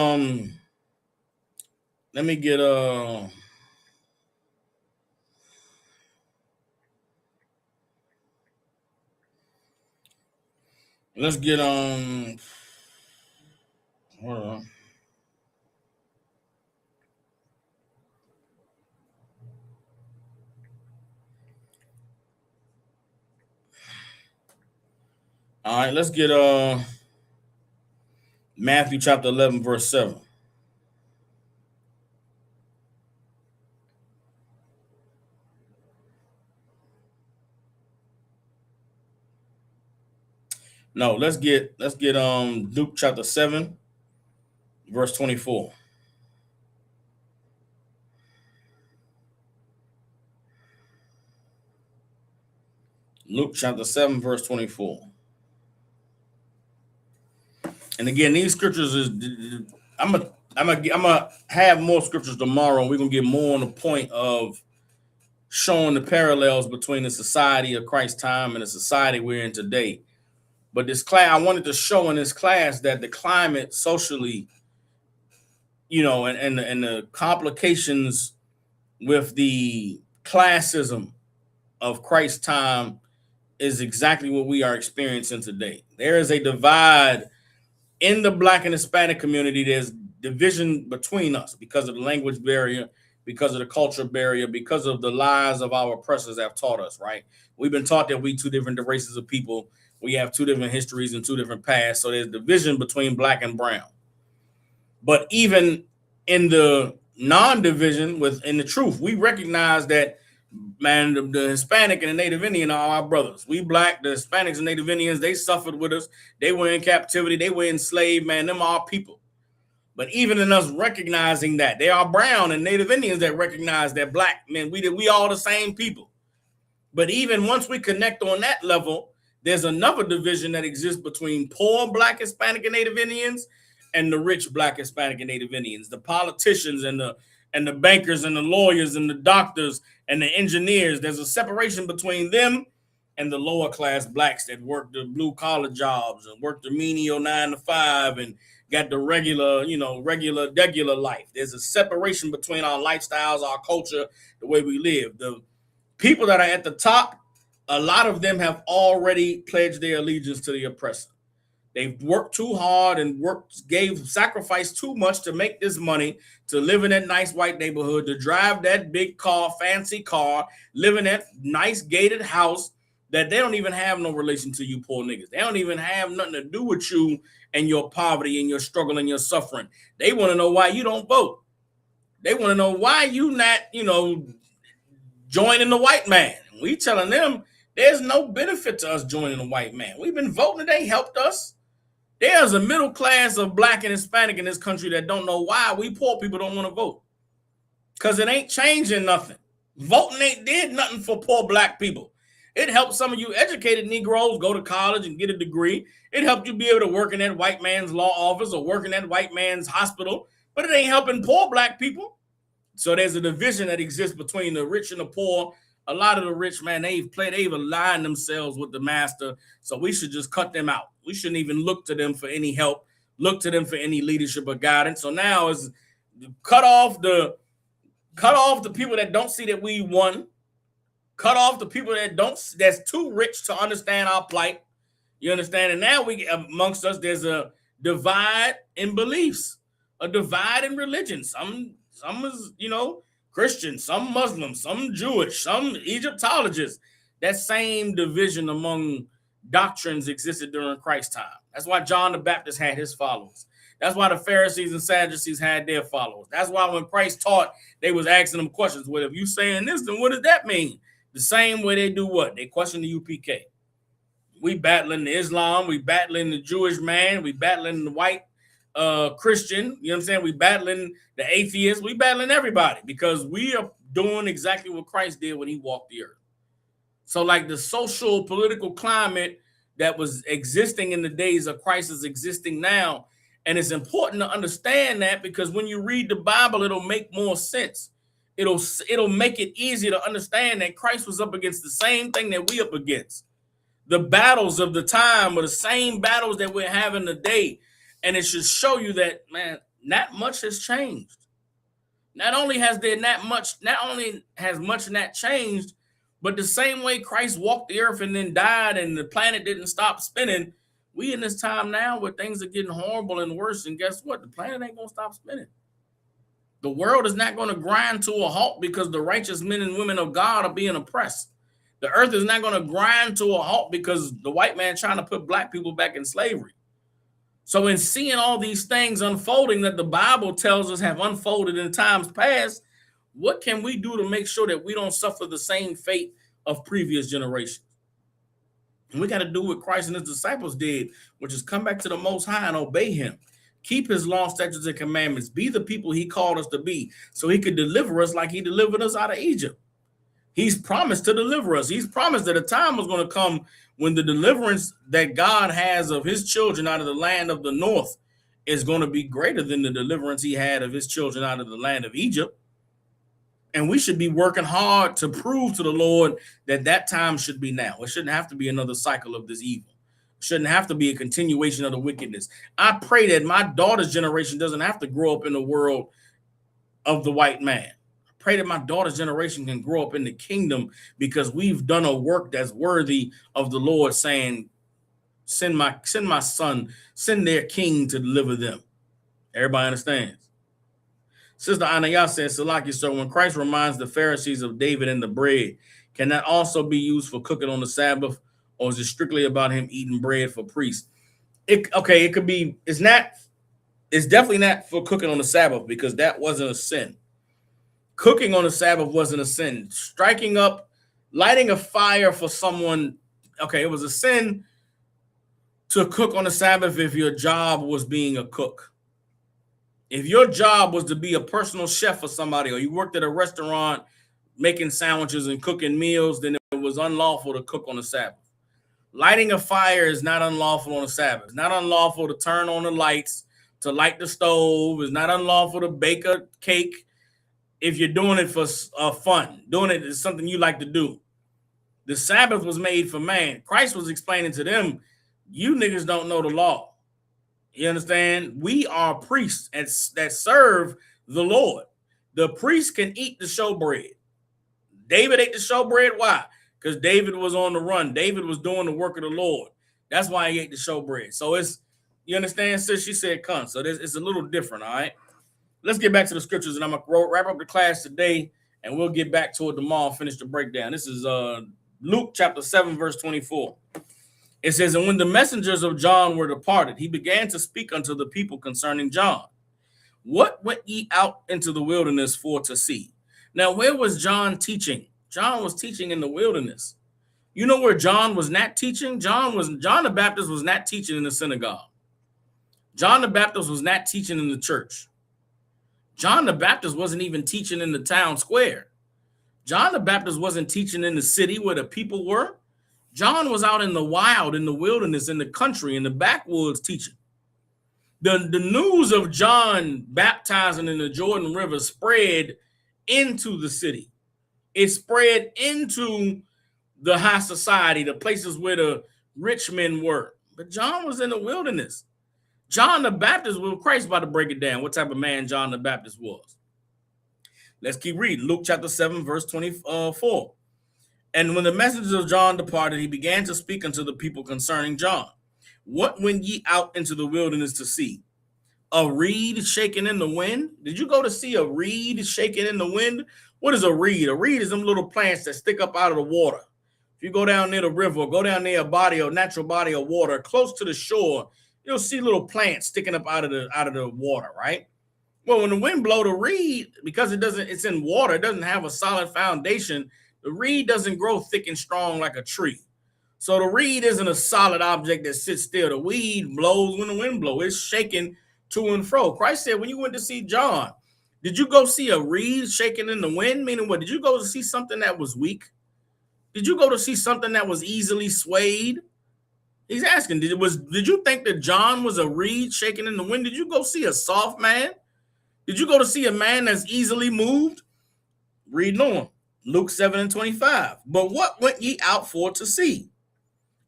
hold on. All right, let's get Matthew chapter 11, verse 7. No, let's get Luke chapter 7, verse 24. Luke chapter 7, verse 24. And again, these scriptures is I'm gonna have more scriptures tomorrow, and we're gonna get more on the point of showing the parallels between the society of Christ's time and the society we're in today. But this class, I wanted to show in this class that the climate socially, and the complications with the classism of Christ's time is exactly what we are experiencing today. There is a divide in the Black and Hispanic community. There's division between us because of the language barrier, because of the culture barrier, because of the lies of our oppressors have taught us, right? We've been taught that we two different races of people. We have two different histories and two different pasts. So there's division between Black and brown. But even in the non-division within the truth, we recognize that, man, the Hispanic and the Native Indian are our brothers. We Black, the Hispanics and Native Indians, they suffered with us. They were in captivity. They were enslaved, man. Them are our people. But even in us recognizing that, they are brown and Native Indians that recognize that Black, man, we all the same people. But even once we connect on that level, there's another division that exists between poor Black, Hispanic, and Native Indians and the rich Black, Hispanic, and Native Indians, the politicians and the bankers and the lawyers and the doctors and the engineers. There's a separation between them and the lower class Blacks that work the blue collar jobs and work the menial 9 to 5 and got the regular life. There's a separation between our lifestyles, our culture, the way we live. The people that are at the top, a lot of them have already pledged their allegiance to the oppressor. They've worked too hard and sacrificed too much to make this money, to live in that nice white neighborhood, to drive that big car, fancy car, live in that nice gated house that they don't even have no relation to you poor niggas. They don't even have nothing to do with you and your poverty and your struggle and your suffering. They want to know why you don't vote. They want to know why you not, joining the white man. We telling them there's no benefit to us joining the white man. We've been voting and they helped us. There's a middle class of Black and Hispanic in this country that don't know why we poor people don't want to vote. Because it ain't changing nothing. Voting ain't did nothing for poor Black people. It helped some of you educated Negroes go to college and get a degree. It helped you be able to work in that white man's law office or work in that white man's hospital. But it ain't helping poor Black people. So there's a division that exists between the rich and the poor. A lot of the rich, man, they've aligned themselves with the master. So we should just cut them out. We shouldn't even look to them for any help, look to them for any leadership or guidance. So now is cut off the people that don't see that we won. Cut off the people that's too rich to understand our plight. You understand? And now amongst us, there's a divide in beliefs, a divide in religion. Some is, Christian, some Muslim, some Jewish, some Egyptologists. That same division among doctrines existed during Christ's time. That's why John the Baptist had his followers. That's why the Pharisees and Sadducees had their followers. That's why when Christ taught, they was asking them questions. Well, if you saying this, then what does that mean? The same way they do what? They question the UPK. We battling the Islam. We battling the Jewish man. We battling the white Christian. You know what I'm saying? We battling the atheists. We battling everybody because we are doing exactly what Christ did when he walked the earth. So like the social political climate that was existing in the days of Christ is existing now. And it's important to understand that because when you read the Bible, it'll make more sense. It'll make it easier to understand that Christ was up against the same thing that we up against. The battles of the time were the same battles that we're having today. And it should show you that, man, not much has changed. Not only has much not changed, but the same way Christ walked the earth and then died and the planet didn't stop spinning, we in this time now where things are getting horrible and worse. And guess what? The planet ain't going to stop spinning. The world is not going to grind to a halt because the righteous men and women of God are being oppressed. The earth is not going to grind to a halt because the white man trying to put Black people back in slavery. So in seeing all these things unfolding that the Bible tells us have unfolded in times past, what can we do to make sure that we don't suffer the same fate of previous generations? And we got to do what Christ and his disciples did, which is come back to the Most High and obey him. Keep his law, statutes, and commandments. Be the people he called us to be so he could deliver us like he delivered us out of Egypt. He's promised to deliver us. He's promised that a time was going to come when the deliverance that God has of his children out of the land of the north is going to be greater than the deliverance he had of his children out of the land of Egypt. And we should be working hard to prove to the Lord that that time should be now. It shouldn't have to be another cycle of this evil. It shouldn't have to be a continuation of the wickedness. I pray that my daughter's generation doesn't have to grow up in the world of the white man. pray that my daughter's generation can grow up in the kingdom because we've done a work that's worthy of the Lord saying, send my son, send their king to deliver them. Everybody understands? Sister Anaya says, Salaki, so when Christ reminds the Pharisees of David and the bread, can that also be used for cooking on the Sabbath, or is it strictly about him eating bread for priests? It could be. It's definitely not for cooking on the Sabbath because that wasn't a sin. Cooking on the Sabbath wasn't a sin. Lighting a fire for someone, it was a sin to cook on the Sabbath if your job was being a cook. If your job was to be a personal chef for somebody, or you worked at a restaurant making sandwiches and cooking meals, then it was unlawful to cook on the Sabbath. Lighting a fire is not unlawful on the Sabbath. It's not unlawful to turn on the lights, to light the stove. It's not unlawful to bake a cake if you're doing it for fun. Doing it is something you like to do. The Sabbath was made for man. Christ was explaining to them, you niggas don't know the law. You understand? We are priests that serve the Lord. The priest can eat the showbread. David ate the showbread. Why? Because David was on the run. David was doing the work of the Lord. That's why he ate the showbread. So you understand, sis? She said, come. So it's a little different, all right? Let's get back to the scriptures, and I'm going to wrap up the class today, and we'll get back to it tomorrow, finish the breakdown. This is Luke chapter 7, verse 24. It says, and when the messengers of John were departed, he began to speak unto the people concerning John. What went ye out into the wilderness for to see? Now, where was John teaching? John was teaching in the wilderness. You know where John was not teaching? John the Baptist was not teaching in the synagogue. John the Baptist was not teaching in the church. John the Baptist wasn't even teaching in the town square. John the Baptist wasn't teaching in the city where the people were. John was out in the wild, in the wilderness, in the country, in the backwoods teaching. The news of John baptizing in the Jordan River spread into the city. It spread into the high society, the places where the rich men were. But John was in the wilderness. John the Baptist, Christ about to break it down, what type of man John the Baptist was. Let's keep reading. Luke chapter 7, verse 24. And when the messengers of John departed, he began to speak unto the people concerning John. What went ye out into the wilderness to see? A reed shaking in the wind? Did you go to see a reed shaking in the wind? What is a reed? A reed is them little plants that stick up out of the water. If you go down near the river, go down near a natural body of water, close to the shore, you'll see little plants sticking up out of the water, right? Well, when the wind blows the reed, because it's in water, it doesn't have a solid foundation. The reed doesn't grow thick and strong like a tree. So the reed isn't a solid object that sits still. The reed blows when the wind blows. It's shaking to and fro. Christ said, when you went to see John, did you go see a reed shaking in the wind? Meaning what? Did you go to see something that was weak? Did you go to see something that was easily swayed? He's asking, did you think that John was a reed shaking in the wind? Did you go see a soft man? Did you go to see a man that's easily moved? Read on. Luke 7 and 25. But what went ye out for to see?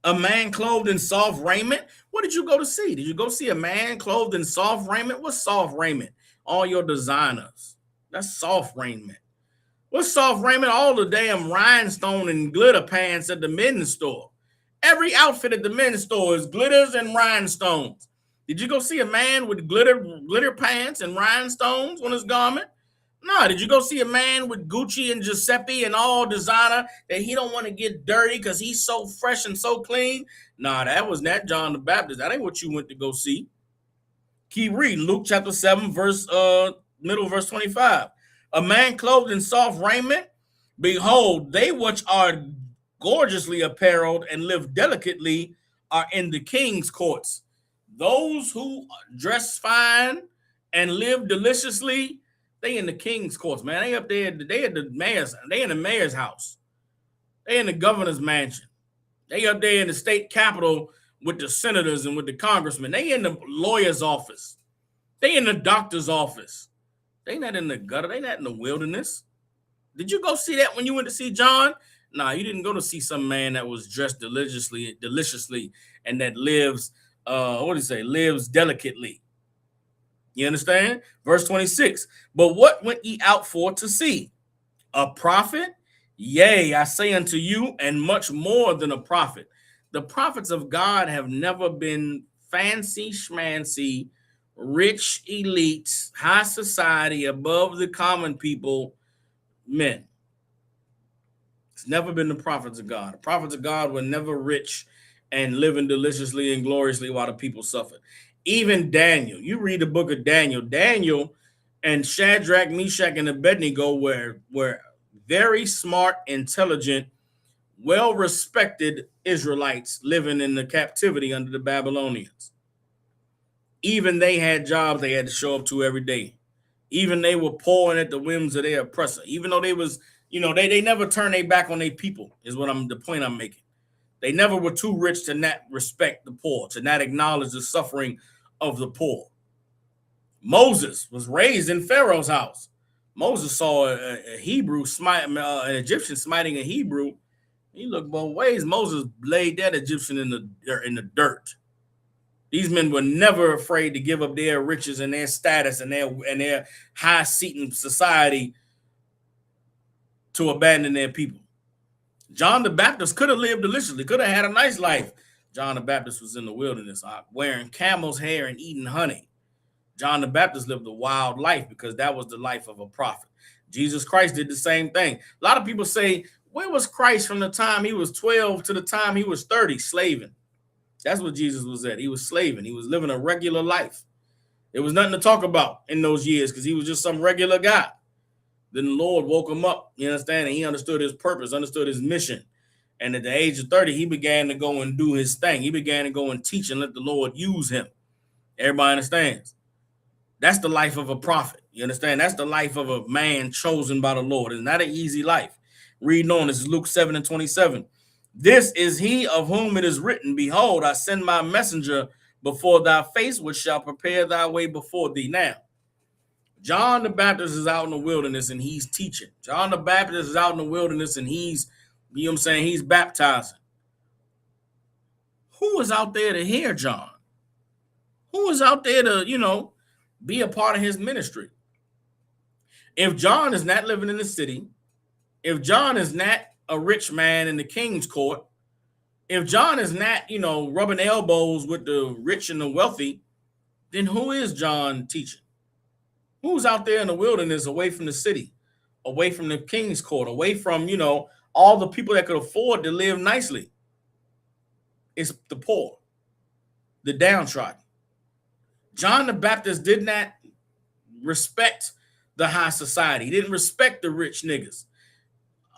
A man clothed in soft raiment? What did you go to see? Did you go see a man clothed in soft raiment? What's soft raiment? All your designers. That's soft raiment. What's soft raiment? All the damn rhinestone and glitter pants at the men's store. Every outfit at the men's store is glitters and rhinestones. Did you go see a man with glitter pants and rhinestones on his garment? No. Did you go see a man with Gucci and Giuseppe and all designer that he don't want to get dirty because he's so fresh and so clean? No, that was not John the Baptist. That ain't what you went to go see. Keep reading. Luke chapter 7, verse 25. A man clothed in soft raiment? Behold, they which are gorgeously apparelled and live delicately are in the king's courts. Those who dress fine and live deliciously, they in the king's courts, man. They up there, they in the mayor's house. They in the governor's mansion. They up there in the state capitol with the senators and with the congressmen. They in the lawyer's office. They in the doctor's office. They not in the gutter. They not in the wilderness. Did you go see that when you went to see John? Nah, you didn't go to see some man that was dressed deliciously, and that lives, lives delicately. You understand? Verse 26. But what went ye out for to see? A prophet? Yea, I say unto you, and much more than a prophet. The prophets of God have never been fancy schmancy, rich elites, high society, above the common people men. It's never been the prophets of God. The prophets of God were never rich and living deliciously and gloriously while the people suffered. Even Daniel, you read the book of Daniel, Daniel and Shadrach, Meshach, and Abednego were very smart, intelligent, well-respected Israelites living in the captivity under the Babylonians. Even they had jobs they had to show up to every day. Even they were pouring at the whims of their oppressor. Even though they was, they never turned their back on their people, is the point I'm making. They never were too rich to not respect the poor, to not acknowledge the suffering of the poor. Moses was raised in Pharaoh's house. Moses saw a Hebrew smite, an Egyptian smiting a Hebrew. He looked both ways. Moses laid that Egyptian in the dirt. These men were never afraid to give up their riches and their status and their high seat in society to abandon their people. John the Baptist could have lived deliciously, could have had a nice life. John the Baptist was in the wilderness, wearing camel's hair and eating honey. John the Baptist lived a wild life because that was the life of a prophet. Jesus Christ did the same thing. A lot of people say, where was Christ from the time he was 12 to the time he was 30? Slaving. That's what Jesus was at. He was slaving. He was living a regular life. There was nothing to talk about in those years because he was just some regular guy. Then the Lord woke him up, you understand? And he understood his purpose, understood his mission. And at the age of 30, he began to go and do his thing. He began to go and teach and let the Lord use him. Everybody understands. That's the life of a prophet. You understand? That's the life of a man chosen by the Lord. It's not an easy life. Reading on, this is Luke 7:27. This is he of whom it is written, behold, I send my messenger before thy face, which shall prepare thy way before thee. Now, John the Baptist is out in the wilderness and he's teaching. John the Baptist is out in the wilderness and he's baptizing. Who is out there to hear John? Who is out there to, be a part of his ministry? If John is not living in the city, if John is not a rich man in the king's court, if John is not, rubbing elbows with the rich and the wealthy, then who is John teaching? Who's out there in the wilderness, away from the city, away from the king's court, away from, all the people that could afford to live nicely? It's the poor, the downtrodden. John the Baptist did not respect the high society. He didn't respect the rich niggas.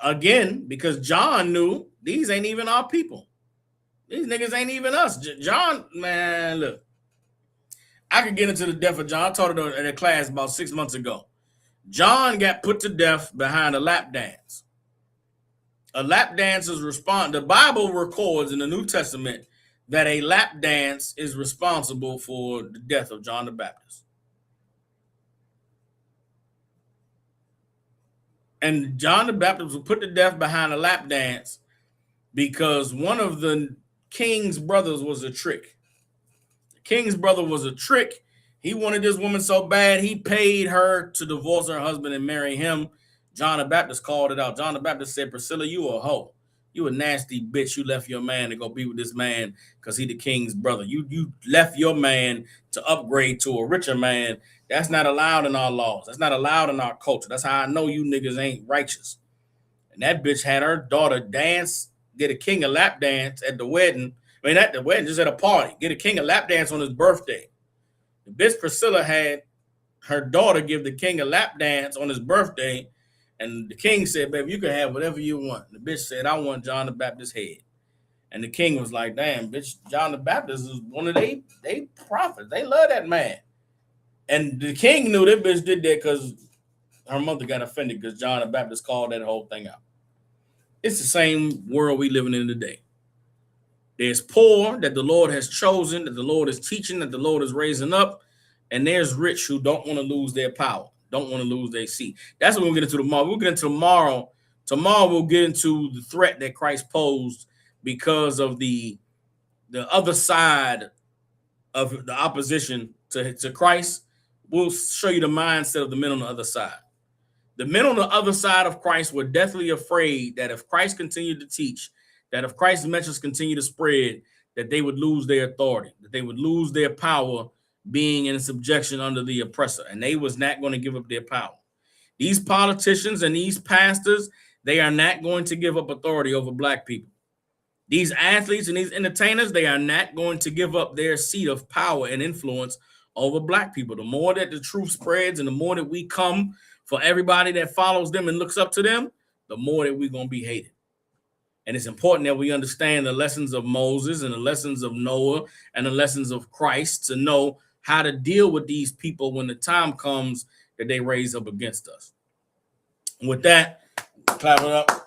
Again, because John knew these ain't even our people. These niggas ain't even us. John, man, look. I could get into the death of John. I taught it in a class about 6 months ago. John got put to death behind a lap dance. A lap dance is the Bible records in the New Testament that a lap dance is responsible for the death of John the Baptist. And John the Baptist was put to death behind a lap dance because one of the king's brothers was a trick. The king's brother was a trick. He wanted this woman so bad, he paid her to divorce her husband and marry him. John the Baptist called it out. John the Baptist said, Priscilla, you a hoe. You a nasty bitch. You left your man to go be with this man because he the king's brother. You left your man to upgrade to a richer man. That's not allowed in our laws. That's not allowed in our culture. That's how I know you niggas ain't righteous. And that bitch had her daughter dance, get a king a lap dance at the wedding. I mean, at the wedding, just at a party. Get a king a lap dance on his birthday. The bitch Priscilla had her daughter give the king a lap dance on his birthday. And the king said, baby, you can have whatever you want. The bitch said, I want John the Baptist's head. And the king was like, damn, bitch, John the Baptist is one of they prophets. They love that man. And the king knew that bitch did that because her mother got offended because John the Baptist called that whole thing out. It's the same world we living in today. There's poor that the Lord has chosen, that the Lord is teaching, that the Lord is raising up. And there's rich who don't want to lose their power, don't want to lose their seat. That's what we'll get into tomorrow. We'll get into tomorrow. Tomorrow we'll get into the threat that Christ posed because of the other side of the opposition to Christ. We'll show you the mindset of the men on the other side. The men on the other side of Christ were deathly afraid that if Christ continued to teach, that if Christ's message continued to spread, that they would lose their authority, that they would lose their power being in subjection under the oppressor, and they was not going to give up their power. These politicians and these pastors, they are not going to give up authority over black people. These athletes and these entertainers, they are not going to give up their seat of power and influence over black people. The more that the truth spreads and the more that we come for everybody that follows them and looks up to them, the more that we're going to be hated. And it's important that we understand the lessons of Moses and the lessons of Noah and the lessons of Christ to know how to deal with these people when the time comes that they raise up against us. With that, clap it up.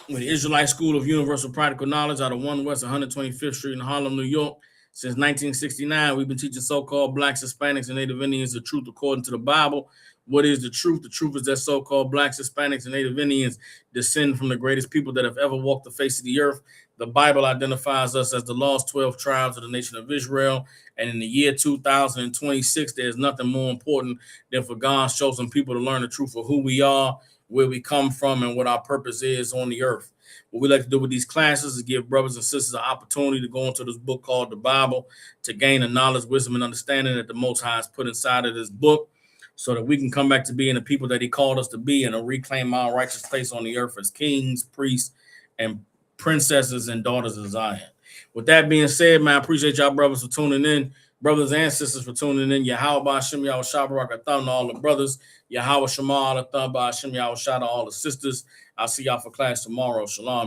With the Israelite School of Universal Practical Knowledge out of 1 West 125th Street in Harlem, New York. Since 1969, we've been teaching so-called blacks, Hispanics, and Native Indians the truth according to the Bible. What is the truth? The truth is that so-called blacks, Hispanics, and Native Indians descend from the greatest people that have ever walked the face of the earth. The Bible identifies us as the lost 12 tribes of the nation of Israel. And in the year 2026, there's nothing more important than for God's chosen people to learn the truth of who we are, where we come from, and what our purpose is on the earth. What we like to do with these classes is give brothers and sisters an opportunity to go into this book called the Bible to gain the knowledge, wisdom, and understanding that the Most High has put inside of this book so that we can come back to being the people that he called us to be and to reclaim our righteous place on the earth as kings, priests, and princesses and daughters of Zion. With that being said, man, I appreciate y'all brothers for tuning in. Brothers and sisters for tuning in. Yahweh Hashem Yahweh Shabarak Atham to all the brothers. Yahweh Shema Atham Hashem Yahweh Shah to all the sisters. I'll see y'all for class tomorrow. Shalom.